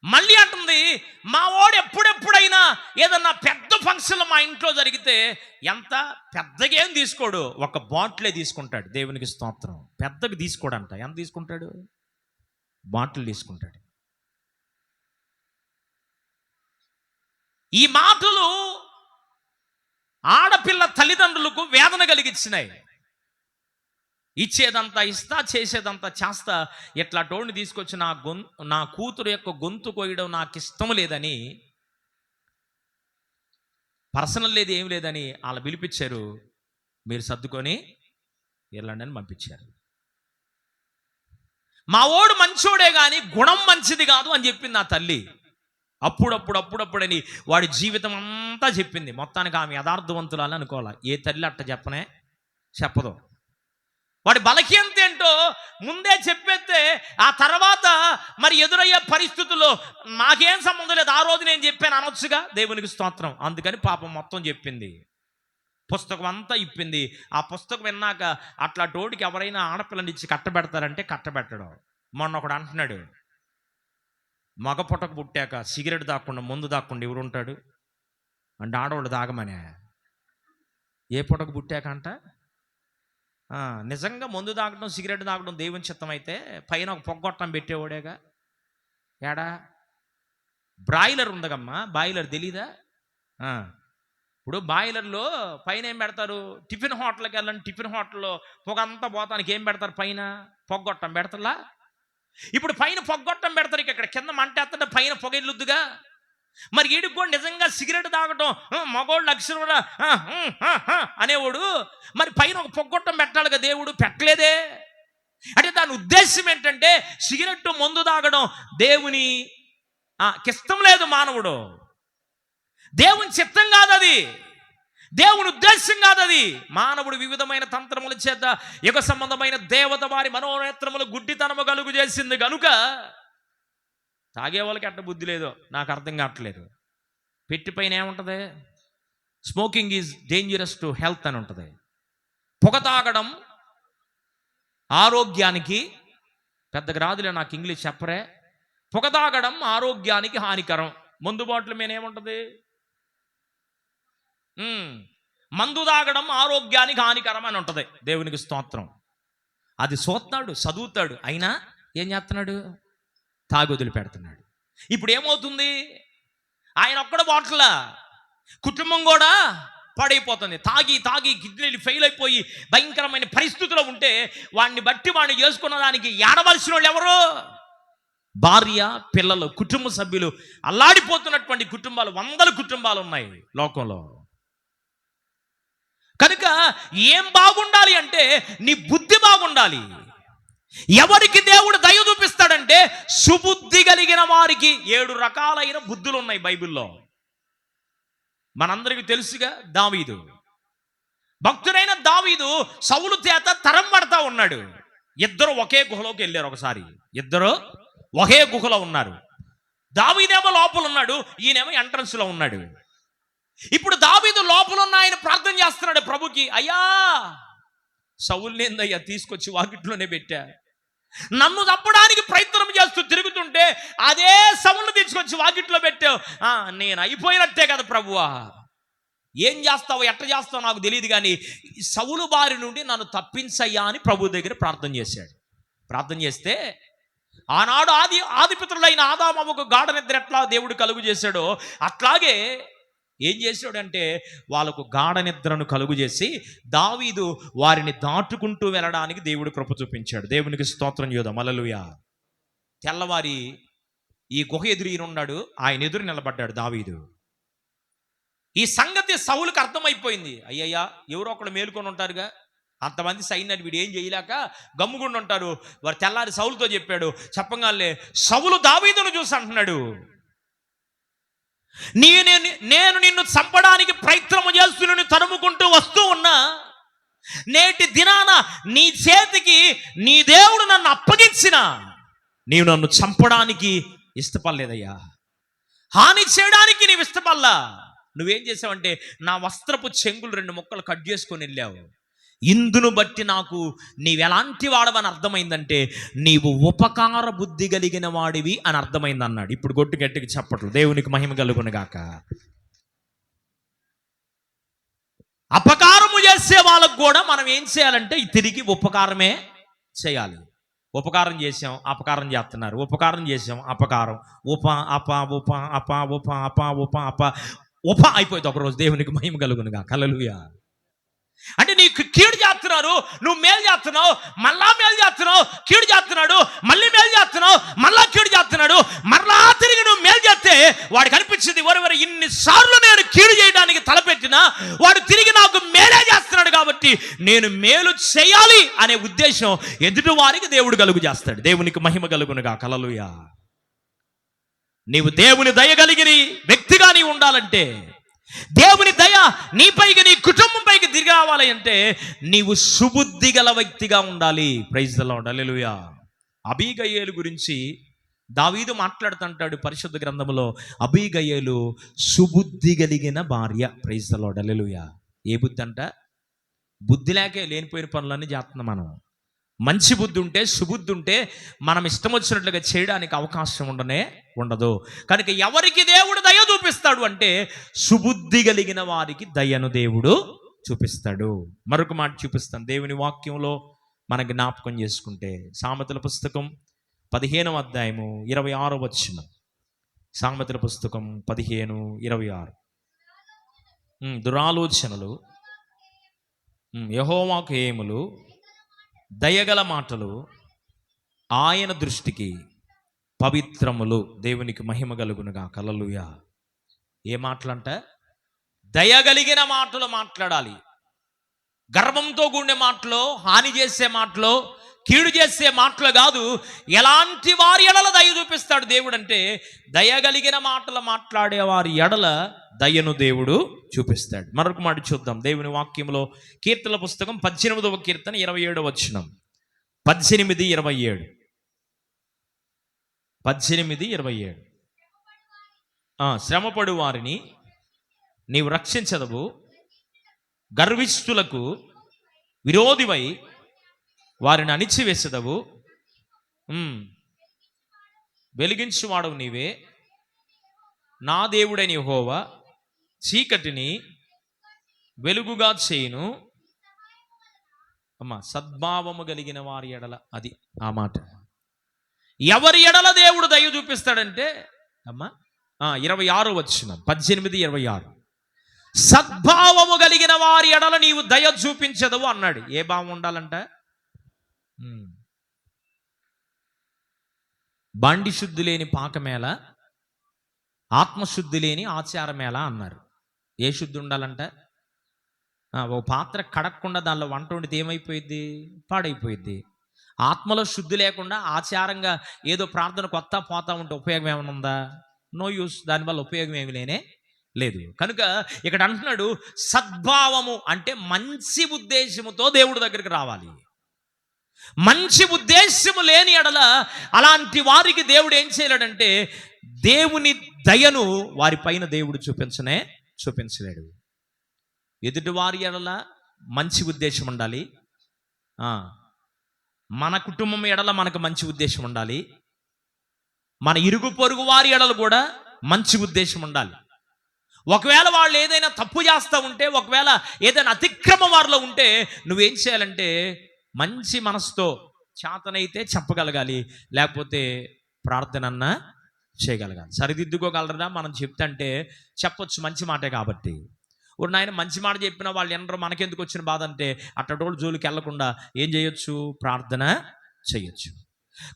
మళ్ళీ అంటుంది మా వాడు ఎప్పుడెప్పుడైనా ఏదన్నా పెద్ద ఫంక్షన్లు మా ఇంట్లో జరిగితే ఎంత పెద్దగా ఏం తీసుకోడు, ఒక బాటిలే తీసుకుంటాడు. దేవునికి స్తోత్రం. పెద్దగా తీసుకోడంట. ఎంత తీసుకుంటాడు? బాటిల్ తీసుకుంటాడు. ఈ మాటలు ఆడపిల్ల తల్లిదండ్రులకు వేదన కలిగించినాయి. ఇచ్చేదంతా ఇస్తా, చేసేదంతా చేస్తా, ఇట్లా టోడిని తీసుకొచ్చి నా కూతురు యొక్క గొంతు కోయడం నాకు ఇష్టం లేదని, పర్సనల్ లేదు, ఏం లేదని వాళ్ళు పిలిపించారు. మీరు సర్దుకొని వెళ్ళండి అని పంపించారు. మా ఓడు మంచోడే కానీ గుణం మంచిది కాదు అని చెప్పింది ఆ తల్లి. అప్పుడప్పుడని వాడి జీవితం అంతా చెప్పింది. మొత్తానికి ఆమె యథార్థవంతురాలని అనుకోవాలి. ఏ తల్లి అట్ట చెప్పదు. వాడి బలహీనత ఏంటో ముందే చెప్పేస్తే ఆ తర్వాత మరి ఎదురయ్యే పరిస్థితుల్లో నాకేం సంబంధం లేదు, ఆ రోజు నేను చెప్పాను అనొచ్చుగా. దేవునికి స్తోత్రం. అందుకని పాపం మొత్తం చెప్పింది, పుస్తకం అంతా ఇప్పింది. ఆ పుస్తకం విన్నాక అట్లా టోడికి ఎవరైనా ఆడపిల్లని ఇచ్చి కట్టబెడతారంటే కట్టబెట్టడం. మొన్న ఒకడు అంటున్నాడు, మగ పుట్టకు పుట్టాక సిగరెట్ దాక్కుండా ముందు దాక్కుండా ఎవరుంటాడు అంటే ఆడవాళ్ళు దాగమనే. ఏ పుట్టకు పుట్టాక అంట నిజంగా మందు తాగడం, సిగరెట్ తాగడం దేవుని చిత్తం అయితే పైన ఒక పొగ్గొట్టం పెట్టేవాడేగా. ఏడా బ్రాయిలర్ ఉందగమ్మా, బాయిలర్ తెలీదా? ఇప్పుడు బాయిలర్లో పైన ఏం పెడతారు? టిఫిన్ హోటల్కి వెళ్ళండి, టిఫిన్ హోటల్లో పొగ అంతా పోతానికి ఏం పెడతారు? పైన పొగ్గొట్టం పెడతారా? ఇప్పుడు పైన పొగ్గొట్టం పెడతారు, ఇక్కడ కింద మంట ఎత్తంటే పైన పొగ ఇల్లుద్దుగా. మరి వీడికి కూడా నిజంగా సిగరెట్ తాగటం మగోళ్ళు అక్షరం అనేవాడు మరి పైన ఒక పొగ్గొట్టం పెట్టాలి కదా, దేవుడు పెట్టలేదే. అంటే దాని ఉద్దేశం ఏంటంటే సిగరెట్ మందు తాగడం దేవుని ఇష్టం లేదు, మానవుడు దేవుని చిత్తం కాదు, అది దేవుని ఉద్దేశం కాదు. అది మానవుడు వివిధమైన తంత్రముల చేత యుగ సంబంధమైన దేవత వారి మనోనేత్రములు గుడ్డితనము కలుగు చేసింది కనుక తాగే వాళ్ళకి అట్ట బుద్ధి లేదో నాకు అర్థం కావట్లేదు. పెట్టి పైన ఏముంటుంది? Smoking is dangerous to health అని ఉంటుంది. పొగ తాగడం ఆరోగ్యానికి, పెద్దగా రాదులే నాకు ఇంగ్లీష్ చెప్పరే, పొగ తాగడం ఆరోగ్యానికి హానికరం. మందు బాటిల్ మీద ఏముంటుంది? మందు తాగడం ఆరోగ్యానికి హానికరం అని ఉంటుంది. దేవునికి స్తోత్రం. అది చూస్తాడు, చదువుతాడు, అయినా ఏం చేస్తున్నాడు? తాగొదిలి పెడుతున్నాడు. ఇప్పుడు ఏమవుతుంది? ఆయన ఒక్కడ బాటిల్లా, కుటుంబం కూడా పాడైపోతుంది. తాగి తాగి కిడ్నీలు ఫెయిల్ అయిపోయి భయంకరమైన పరిస్థితుల్లో ఉంటే వాడిని బట్టి వాడిని చేసుకున్న దానికి ఏడవలసిన వాళ్ళు ఎవరు? భార్య, పిల్లలు, కుటుంబ సభ్యులు. అల్లాడిపోతున్నటువంటి కుటుంబాలు, వందల కుటుంబాలు ఉన్నాయి లోకంలో. కనుక ఏం బాగుండాలి అంటే నీ బుద్ధి బాగుండాలి. ఎవరికి దేవుడు దయ చూపిస్తాడంటే సుబుద్ధి కలిగిన వారికి. 7 రకాలైన బుద్ధులు ఉన్నాయి బైబిల్లో. మనందరికీ తెలుసుగా, దావీదు భక్తుడైన దావీదు సౌలు చేత తరం పడతా ఉన్నాడు. ఇద్దరు ఒకే గుహలోకి వెళ్ళారు. ఒకసారి ఇద్దరు ఒకే గుహలో ఉన్నారు. దావీదేమో లోపల ఉన్నాడు, ఈయనేమో ఎంట్రన్స్ లో ఉన్నాడు. ఇప్పుడు దావీదు లోపల ఉన్న ఆయన ప్రార్థన చేస్తున్నాడు ప్రభుకి, అయ్యా సౌలునేందయ్యా తీసుకొచ్చి వాకిట్లోనే పెట్టా, నన్ను చంపడానికి ప్రయత్నం చేస్తూ తిరుగుతుంటే అదే సౌలును తీసుకొచ్చి వాకిట్లో పెట్టావు, నేను అయిపోయినట్టే కదా ప్రభువా. ఏం చేస్తావు, ఎట్ట చేస్తావు నాకు తెలియదు, కానీ సౌలు బారి నుండి నన్ను తప్పించయ్యా అని ప్రభు దగ్గర ప్రార్థన చేశాడు. ప్రార్థన చేస్తే ఆనాడు ఆదిపితరులైన ఆదామవ్వకు గాఢ నిద్ర ఎట్లా దేవుడు కలుగు చేశాడో అట్లాగే ఏం చేశాడంటే వాళ్ళకు గాఢ నిద్రను కలుగు చేసి దావీదు వారిని దాటుకుంటూ వెళ్ళడానికి దేవుడు కృప చూపించాడు. దేవునికి స్తోత్రం చేద్దాం. హల్లెలూయా. తెల్లవారి ఈ గుహ ఎదురున్నాడు, ఆయన ఎదురు నిలబడ్డాడు దావీదు. ఈ సంగతి సౌలుకు అర్థమైపోయింది. అయ్యయ్యా ఎవరో ఒకడు మేలుకొని ఉంటారుగా, అంతమంది సైన్యాన్ని వీడు ఏం చేయలేక గమ్ముగుండి ఉంటారు. వారు తెల్లారి సౌలుతో చెప్పాడు. చెప్పగానే సౌలు దావీదును చూసి అంటున్నాడు, నేను నిన్ను చంపడానికి ప్రయత్నము చేస్తూ నిన్ను తరుముకుంటూ వస్తూ ఉన్నా, నేటి దినాన నీ చేతికి నీ దేవుడు నన్ను అప్పగించిన, నీవు నన్ను చంపడానికి ఇష్టపడలేదయ్యా, హాని చేయడానికి నీవు ఇష్టపడలా. నువ్వేం చేసావంటే నా వస్త్రపు చెంగులు 2 ముక్కలు కట్ చేసుకొని వెళ్ళావు. ఇందును బట్టి నాకు నీవెలాంటి వాడవని అర్థమైందంటే నీవు ఉపకార బుద్ధి కలిగిన వాడివి అని అర్థమైంది అన్నాడు. ఇప్పుడు గొట్టు గట్టికి చెప్పట్లు. దేవునికి మహిమ కలుగునుగాక. అపకారము చేసే వాళ్ళకు కూడా మనం ఏం చేయాలంటే తిరిగి ఉపకారమే చేయాలి. ఉపకారం చేసాం, అపకారం చేస్తున్నారు. ఉపకారం చేసాం, అపకారం. ఉప అప ఉప అప ఉప అప ఉప అప ఉప అయిపోయింది ఒకరోజు. దేవునికి మహిమ కలుగునుగా. హల్లెలూయా. అంటే నీకు కీడు చేస్తున్నారు, నువ్వు మేలు చేస్తున్నావు, మళ్ళా మేలు చేస్తున్నావు, కీడు చేస్తున్నాడు, మళ్ళీ మేలు చేస్తున్నావు, మళ్ళా కీడు చేస్తున్నాడు, మరలా తిరిగి నువ్వు మేలు చేస్తే వాడికి అనిపించింది, వరవరి ఇన్నిసార్లు నేను కీడు చేయడానికి తలపెట్టినా వాడు తిరిగి నాకు మేలే చేస్తున్నాడు కాబట్టి నేను మేలు చేయాలి అనే ఉద్దేశం ఎదుటి వారికి దేవుడు కలుగు చేస్తాడు. దేవునికి మహిమ కలుగునుగా. హల్లెలూయా. నీవు దేవుని దయ కలిగిన వ్యక్తిగా నీవు ఉండాలంటే, దేవుని దయ నీపైకి నీ కుటుంబం పైకి దిగి రావాలి అంటే నీవు సుబుద్ధి గల వ్యక్తిగా ఉండాలి. Praise the Lord. హల్లెలూయా. అబీగయేలు గురించి దావీదు మాట్లాడుతుంటాడు పరిశుద్ధ గ్రంథంలో. అబీగయేలు సుబుద్ధి కలిగిన భార్య. Praise the Lord. హల్లెలూయా. ఏ బుద్ధి అంట? బుద్ధి లేకే లేనిపోయిన పనులన్నీ చేస్తున్నాం మనం. మంచి బుద్ధి ఉంటే, సుబుద్ధి ఉంటే మనం ఇష్టం వచ్చినట్లుగా చేయడానికి అవకాశం ఉండదు. కనుక ఎవరికి దేవుడు దయ చూపిస్తాడు అంటే సుబుద్ధి కలిగిన వారికి దయను దేవుడు చూపిస్తాడు. మరొక మాట చూపిస్తాను దేవుని వాక్యంలో మన జ్ఞాపకం చేసుకుంటే, సామెతల పుస్తకం 15వ అధ్యాయము 26వ వచనం. సామెతల పుస్తకం 15:26. దురాలోచనలు, యెహోవాకు ఏములు, దయగల మాటలు ఆయన దృష్టికి పవిత్రములు. దేవునికి మహిమ కలుగునుగా. హల్లెలూయా. ఏ మాటలంట? దయగలిగిన మాటలు మాట్లాడాలి. గర్వంతో కూడిన మాటలు, హాని చేసే మాటలు, కీడు చేసే మాటలు కాదు. ఎలాంటి వారి ఎడల దయ చూపిస్తాడు దేవుడు అంటే, దయగలిగిన మాటలు మాట్లాడే వారి ఎడల దయను దేవుడు చూపిస్తాడు. మరొక మాట చూద్దాం దేవుని వాక్యంలో. కీర్తనల పుస్తకం 18వ కీర్తన 27వ వచనం. 18:27. 18:27. శ్రమపడు వారిని నీవు రక్షించదవు, గర్విష్ఠులకు విరోధివై వారిని అణిచివేసెదవు. వెలిగించువాడవు నీవే, నా దేవుడైన యెహోవా చీకటిని వెలుగుగా చేయును. సద్భావము కలిగిన వారి ఎడల. అది ఆ మాట. ఎవరి ఎడల దేవుడు దయ చూపిస్తాడంటే 26వ వచనం. 18:26. సద్భావము కలిగిన వారి ఎడల నీవు దయ చూపించదవు అన్నాడు. ఏ భావం ఉండాలంట? బాండి శుద్ధి లేని పాకమేళ, ఆత్మశుద్ధి లేని ఆచారమేళ అన్నారు. ఏ శుద్ధి ఉండాలంట? ఓ పాత్ర కడగకుండా దానిలో వంట వండితే ఏమైపోయిద్ది? పాడైపోయిద్ది. ఆత్మలో శుద్ధి లేకుండా ఆచారంగా ఏదో ప్రార్థన కొత్త పోతా ఉంటే ఉపయోగం ఏమైనా ఉందా? No use. దానివల్ల ఉపయోగం ఏమి లేదు. కనుక ఇక్కడ అంటున్నాడు, సద్భావము అంటే మంచి ఉద్దేశముతో దేవుడి దగ్గరికి రావాలి. మంచి ఉద్దేశము లేని ఎడల అలాంటి వారికి దేవుడు ఏం చేయలేడంటే, దేవుని దయను వారి పైన దేవుడు చూపించలేడు. ఎదుటి వారి ఎడల మంచి ఉద్దేశం ఉండాలి. మన కుటుంబం ఎడల మనకు మంచి ఉద్దేశం ఉండాలి. మన ఇరుగు పొరుగు వారి ఎడల కూడా మంచి ఉద్దేశం ఉండాలి. ఒకవేళ వాళ్ళు ఏదైనా తప్పు చేస్తూ ఉంటే, ఒకవేళ ఏదైనా అతిక్రమం వారిలో ఉంటే, నువ్వేం చేయాలంటే మంచి మనసుతో చేతనైతే చెప్పగలగాలి, లేకపోతే ప్రార్థన చేయగలగాలి. సరిదిద్దుకోగలరా? మనం చెప్తుంటే చెప్పొచ్చు, మంచి మాటే కాబట్టి. ఇప్పుడు నాయన మంచి మాట చెప్పినా వాళ్ళు ఎన్నరూ మనకెందుకు వచ్చిన బాధ అంటే, అట్టడోళ్ళు జోలికి వెళ్లకుండా ఏం చేయొచ్చు? ప్రార్థన చేయొచ్చు.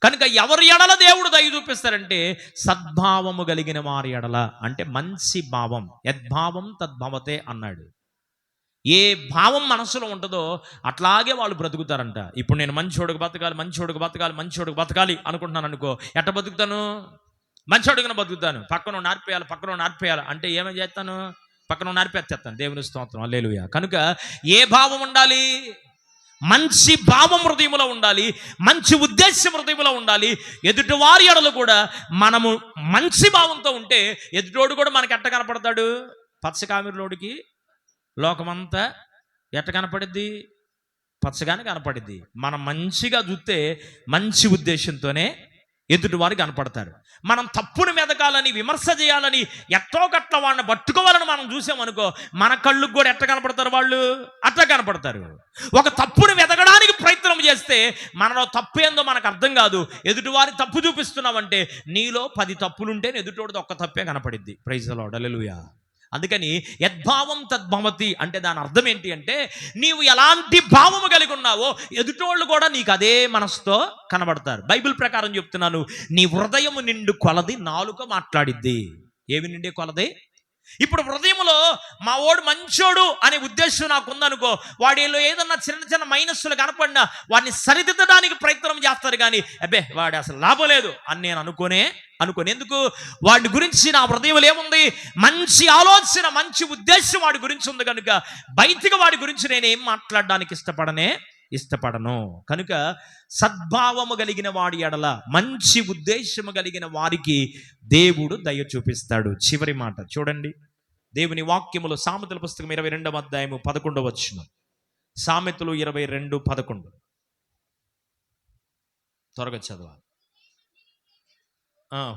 కనుక ఎవరి ఎడల దేవుడు దయ చూపిస్తారంటే, సద్భావము కలిగిన వారి ఎడల. అంటే మంచి భావం. యద్భావం తద్భవతే అన్నాడు. ఏ భావం మనసులో ఉంటుందో అట్లాగే వాళ్ళు బ్రతుకుతారంట. ఇప్పుడు నేను మంచోడుకు బతకాలి అనుకుంటున్నాను అనుకో, ఎట్ట బతుకుతాను? మంచోడుగా బతుకుతాను. పక్కన నార్పేయాలి అంటే ఏమేం చేస్తాను? పక్కన నార్పేస్తాను. దేవుని స్తోత్రం, హల్లెలూయా. కనుక ఏ భావం ఉండాలి? మంచి భావం హృదయంలో ఉండాలి, మంచి ఉద్దేశం హృదయంలో ఉండాలి. ఎదుటి వారి ఎడలు కూడా మనము మంచి భావంతో ఉంటే, ఎదుటోడు కూడా మనకి ఎట్ట కనపడతాడు? పచ్చకామిరిలోడికి లోకమంతా ఎట్ట కనపడిద్ది? పచ్చగానే కనపడిద్ది. మనం మంచిగా చూస్తే మంచి ఉద్దేశంతోనే ఎదుటి వారు కనపడతారు. మనం తప్పును మెదకాలని, విమర్శ చేయాలని, ఎట్టోకట్ల వాళ్ళని పట్టుకోవాలని మనం చూసామనుకో, మన కళ్ళుకు కూడా ఎట్ట కనపడతారు? వాళ్ళు అట్లా కనపడతారు. ఒక తప్పును వెతకడానికి ప్రయత్నం చేస్తే మనలో తప్పు ఏందో మనకు అర్థం కాదు. ఎదుటివారి తప్పు చూపిస్తున్నామంటే, నీలో 10 తప్పులుంటే ఎదుటోడిది ఒక్క తప్పే కనపడిద్ది. ప్రైజ్ ది లార్డ్, హల్లెలూయా. అందుకని యద్భావం తద్భవతి అంటే దాని అర్థం ఏంటి అంటే, నీవు ఎలాంటి భావము కలిగి ఉన్నావో ఎదుటోళ్ళు కూడా నీకు అదే మనసుతో కనబడతారు. బైబిల్ ప్రకారం చెప్తున్నాను, నీ హృదయము నిండు కొలది నాలుక మాట్లాడిద్ది. ఏమి నిండే కొలది? ఇప్పుడు హృదయంలో మా వాడు మంచోడు అనే ఉద్దేశం నాకు ఉందనుకో, వాడిలో ఏదన్నా చిన్న మైనస్సులు కనపడినా వాడిని సరిదిద్దడానికి ప్రయత్నం చేస్తారు. కానీ అబ్బే వాడు అసలు లాభం లేదు అని నేను అనుకోని ఎందుకు? వాడి గురించి నా హృదయంలో ఏముంది? మంచి ఆలోచన, మంచి ఉద్దేశం వాడి గురించి ఉంది. కనుక బయటికి వాడి గురించి నేనేం మాట్లాడడానికి ఇష్టపడను. కనుక సద్భావము కలిగిన వాడి ఎడల, మంచి ఉద్దేశము కలిగిన వారికి దేవుడు దయ చూపిస్తాడు. చివరి మాట చూడండి దేవుని వాక్యములో. సామెతల పుస్తకం 22వ అధ్యాయము 11వ వచనం. సామెతలు 22:11. త్వరగా చదవాలి.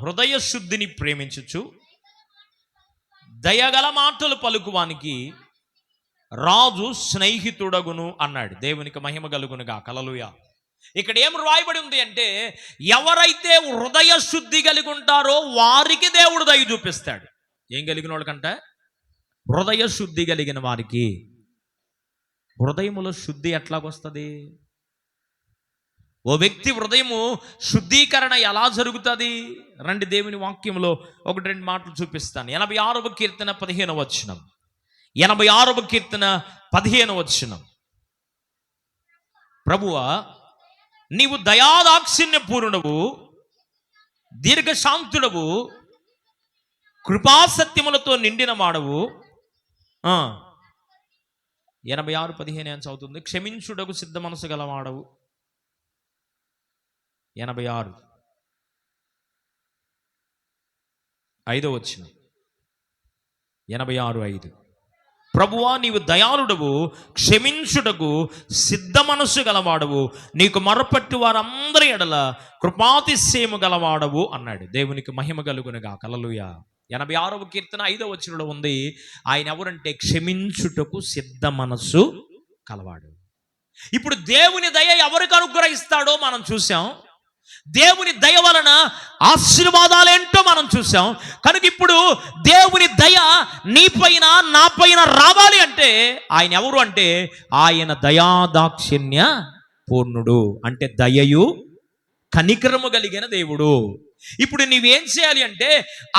హృదయ శుద్ధిని ప్రేమించుచు దయగల మాటలు పలుకువానికి రాజు స్నేహితుడగును అన్నాడు. దేవునికి మహిమ కలుగునుగా. హల్లెలూయా. ఇక్కడ ఏం రాయబడి ఉంది అంటే, ఎవరైతే హృదయ శుద్ధి కలిగి ఉంటారో వారికి దేవుడు దయ చూపిస్తాడు. ఏం కలిగిన వాళ్ళకంట? హృదయ శుద్ధి కలిగిన వారికి. హృదయములో శుద్ధి ఎట్లాగొస్తుంది? ఓ వ్యక్తి హృదయము శుద్ధీకరణ ఎలా జరుగుతుంది? రండి దేవుని వాక్యంలో 1-2 మాటలు చూపిస్తాను. 86వ కీర్తన 15వ వచనం. 86వ కీర్తన 15వ వచనం. ప్రభువా, నీవు దయాదాక్షిణ్య పూర్ణుడవు, దీర్ఘశాంతుడవు, కృపాసత్యములతో నిండిన వాడవు. 86:15 ఏం చదువుతుంది? క్షమించుటకు సిద్ధ మనసు గలవాడవు. 86 5వ వచనం. 86:5. ప్రభువా, నీవు దయాళుడవు, క్షమించుటకు సిద్ధ మనస్సు గలవాడవు, నీకు మొరపెట్టు వారందరి ఎడల కృపాతిశయము గలవాడవు అన్నాడు. దేవునికి మహిమ కలుగునుగా. హల్లెలూయా. 86వ కీర్తన 5వ వచనంలో ఉంది, ఆయన ఎవరంటే క్షమించుటకు సిద్ధ మనస్సు కలవాడు. ఇప్పుడు దేవుని దయ ఎవరికి అనుగ్రహిస్తాడో మనం చూసాం. దేవుని దయ వలన ఆశీర్వాదాలేంటో మనం చూసాం. కనుక ఇప్పుడు దేవుని దయ నీపైన నా పైన రావాలి అంటే ఆయన ఎవరు అంటే, ఆయన దయాదాక్షిణ్య పూర్ణుడు, అంటే దయయు కనికరము కలిగిన దేవుడు. ఇప్పుడు నీవేం చేయాలి అంటే,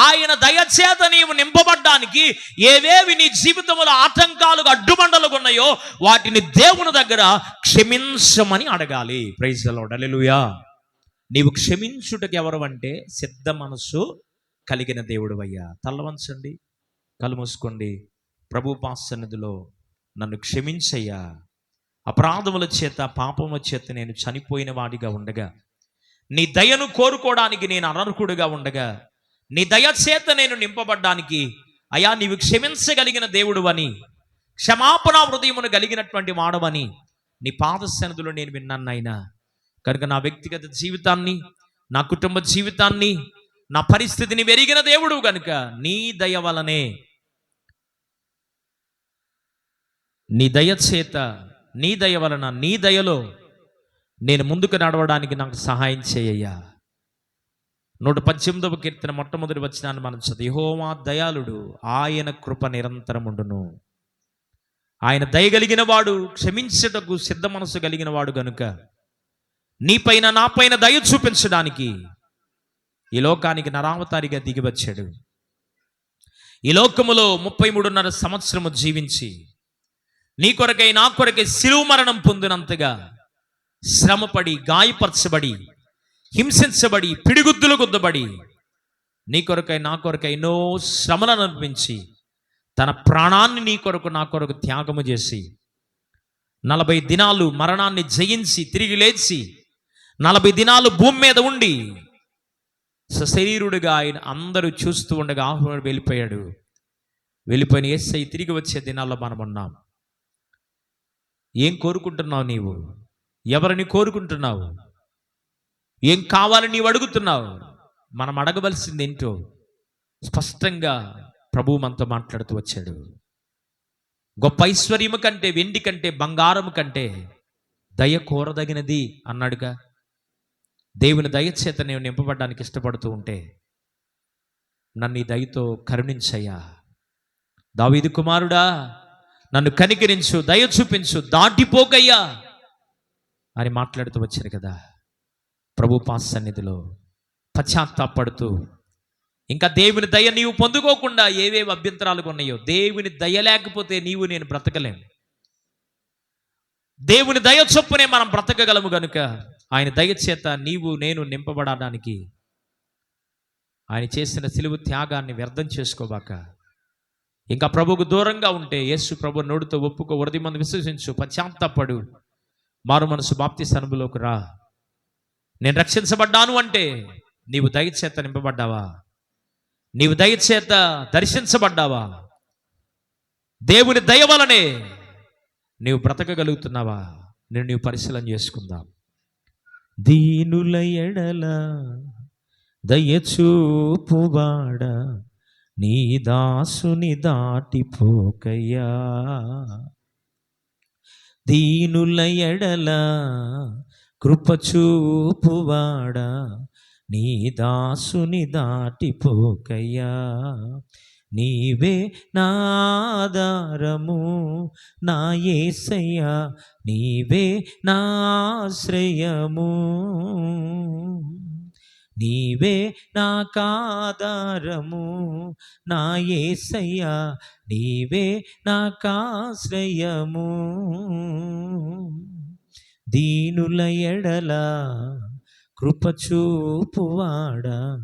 ఆయన దయచేత నీవు నింపబడ్డానికి ఏవేవి నీ జీవితంలో ఆటంకాలుగా అడ్డుబండలుగా ఉన్నాయో వాటిని దేవుని దగ్గర క్షమించమని అడగాలి. Praise the Lord. హల్లెలూయా. నీవు క్షమించుటకు ఎవరు అంటే సిద్ధ మనస్సు కలిగిన దేవుడు అయ్యా. తల్లవంచండి, కళ్ళు మూసుకోండి. ప్రభు పాసన్నిధిలో నన్ను క్షమించయ్యా, అపరాధముల చేత పాపముల చేత నేను చనిపోయిన వాడిగా ఉండగా, నీ దయను కోరుకోవడానికి నేను అనర్హుడిగా ఉండగా, నీ దయ చేత నేను నింపబడ్డానికి అయ్యా నీవు క్షమించగలిగిన దేవుడు అని, క్షమాపణ హృదయమును కలిగినటువంటి వాడవని నీ పాద సన్నిధిలో నేను విన్నాను నాయనా. కనుక నా వ్యక్తిగత జీవితాన్ని, నా కుటుంబ జీవితాన్ని, నా పరిస్థితిని వెరిగిన దేవుడు కనుక నీ దయ వలనే, నీ దయ చేత, నీ దయ వలన, నీ దయలో నేను ముందుకు నడవడానికి నాకు సహాయం చేయయ్యా. 118వ కీర్తన మొట్టమొదటి వచనాన్ని మనం చదివి, యెహోవా దయాళుడు, ఆయన కృప నిరంతరముండును. ఆయన దయగలిగిన వాడు, క్షమించుటకు సిద్ధ మనసు కలిగిన వాడు గనుక నీపైన నాపైన దయ చూపించడానికి ఈ లోకానికి నరావతారిగా దిగివచ్చాడు. ఈ లోకములో 33.5 సంవత్సరము జీవించి నీ కొరకై నా కొరకై శిలువ మరణం పొందినంతగా శ్రమపడి, గాయపరచబడి, హింసించబడి, పిడిగుద్దులు గుద్దబడి నీ కొరకై నా కొరకై ఎన్నో శ్రమలను అనిపించి తన ప్రాణాన్ని నీ కొరకు నా కొరకు త్యాగము చేసి 40 దినాలు మరణాన్ని జయించి తిరిగి లేచి 40 దినాలు భూమి మీద ఉండి సశరీరుడిగా ఆయన అందరూ చూస్తూ ఉండగా ఆహ్వానం వెళ్ళిపోయాడు. వెళ్ళిపోయిన యేసయ్య తిరిగి వచ్చే దినాల్లో మనం ఉన్నాం. ఏం కోరుకుంటున్నావు నీవు? ఎవరిని కోరుకుంటున్నావు? ఏం కావాలని నీవు అడుగుతున్నావు? మనం అడగవలసింది ఏంటో స్పష్టంగా ప్రభువు మనతో మాట్లాడుతూ వచ్చాడు. గొప్ప ఐశ్వర్యము కంటే, వెండి కంటే, బంగారము కంటే దయ కోరదగినది అన్నాడుగా. దేవుని దయచేత నేను నింపబడడానికి ఇష్టపడుతూ ఉంటే నన్ను ఈ దయతో కరుణించయ్యా. దావీదు కుమారుడా, నన్ను కనికరించు, దయ చూపించు, దాటిపోకయ్యా అని మాట్లాడుతూ వచ్చారు కదా. ప్రభు పాద సన్నిధిలో పశ్చాత్తాపడుతూ, ఇంకా దేవుని దయ నీవు పొందుకోకుండా ఏవేవి అభ్యంతరాలు ఉన్నాయో, దేవుని దయ లేకపోతే నీవు నేను బ్రతకలేము. దేవుని దయ చొప్పునే మనం బ్రతకగలము గనుక ఆయన దయ చేత నీవు నేను నింపబడడానికి ఆయన చేసిన సిలువ త్యాగాన్ని వ్యర్థం చేసుకోబాక. ఇంకా ప్రభువుకు దూరంగా ఉంటే యేసు ప్రభు నోటితో ఒప్పుకో, హృదయమందు విశ్వసించు, పశ్చాత్తాపడు, మారు మనసు బాప్తిస్మ అనుభవంలోకి రా. నేను రక్షించబడ్డాను అంటే నీవు దయచేత నింపబడ్డావా? నీవు దయచేత దర్శించబడ్డావా? దేవుని దయ వలనే నీవు బ్రతకగలుగుతున్నావా? నీవు పరిశీలన చేసుకుందాం. దీనుల ఎడల దయచూపువాడ, నీ దాసుని దాటిపోకయ్యా. దీనుల ఎడల కృపచూపువాడా నీ దాసుని దాటిపోకయ్యా. నీవే నాధారము నా యేసయ్యా, నీవే నాశ్రయము, నీవే నాకాధారము నా యేసయ్యా, నీవే నాకాశ్రయము. దీనుల ఎడల కృపచూపువాడా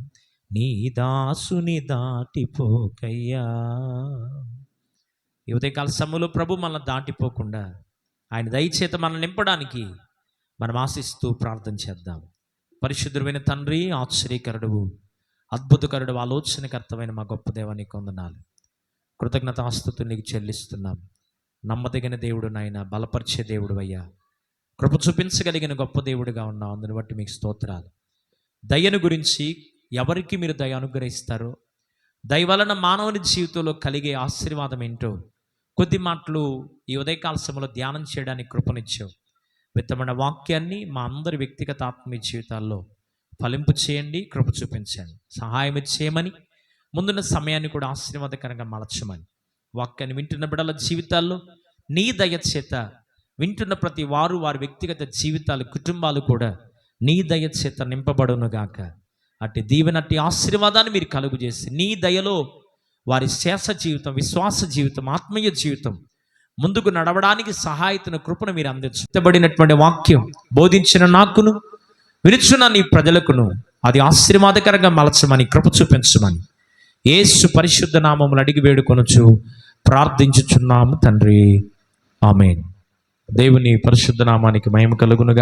నీ దాసుని దాటిపోకయ్యా. ఈ ఉదయకాల సమయంలో ప్రభు మనల్ని దాటిపోకుండా ఆయన దయచేత మనల్ని నింపడానికి మనం ఆశిస్తూ ప్రార్థన చేద్దాం. పరిశుద్ధుడైన తండ్రి, ఆశ్చర్యకరుడు, అద్భుతకరుడు, ఆలోచనకర్తమైన మా గొప్ప దేవానికి వందనాలు. కృతజ్ఞతాస్తుతులు నీకు చెల్లిస్తున్నాం. నమ్మదగిన దేవుడు నాయన, బలపరిచే దేవుడు అయ్యా, కృప చూపించగలిగిన గొప్ప దేవుడిగా ఉన్నావు. అందుని బట్టి మీకు స్తోత్రాలు. దయను గురించి ఎవరికి మీరు దయ అనుగ్రహిస్తారో, దయ వలన మానవుని జీవితంలో కలిగే ఆశీర్వాదం ఏంటో కొద్ది మాటలు ఈ ఉదయకాల సమయంలో ధ్యానం చేయడానికి కృపనిచ్చావు. విత్తమైన వాక్యాన్ని మా అందరి వ్యక్తిగత ఆత్మీయ జీవితాల్లో ఫలింపు చేయండి, కృప చూపించండి, సహాయం చేయమని, ముందున్న సమయాన్ని కూడా ఆశీర్వాదకరంగా మలచమని, వాక్యాన్ని వింటున్న బిడ్డల జీవితాల్లో నీ దయ చేత, వింటున్న ప్రతి వారు వారి వ్యక్తిగత జీవితాలు, కుటుంబాలు కూడా నీ దయ చేత నింపబడునుగాక. అట్టి దీవెన, అట్టి ఆశీర్వాదాన్ని మీరు కలుగు చేసి నీ దయలో వారి శేష జీవితం, విశ్వాస జీవితం, ఆత్మీయ జీవితం ముందుకు నడవడానికి సహాయతను, కృపను మీరు అందించబడినటువంటి వాక్యం బోధించిన నాకును, వినుచున్న నీ ప్రజలకును అది ఆశీర్వాదకరంగా మలచమని, కృప చూపించమని యేసు పరిశుద్ధ నామములు అడిగి వేడుకొనుచు ప్రార్థించుచున్నాము తండ్రి, ఆమేన్. దేవుని పరిశుద్ధ నామానికి మహిమ కలుగునుగా.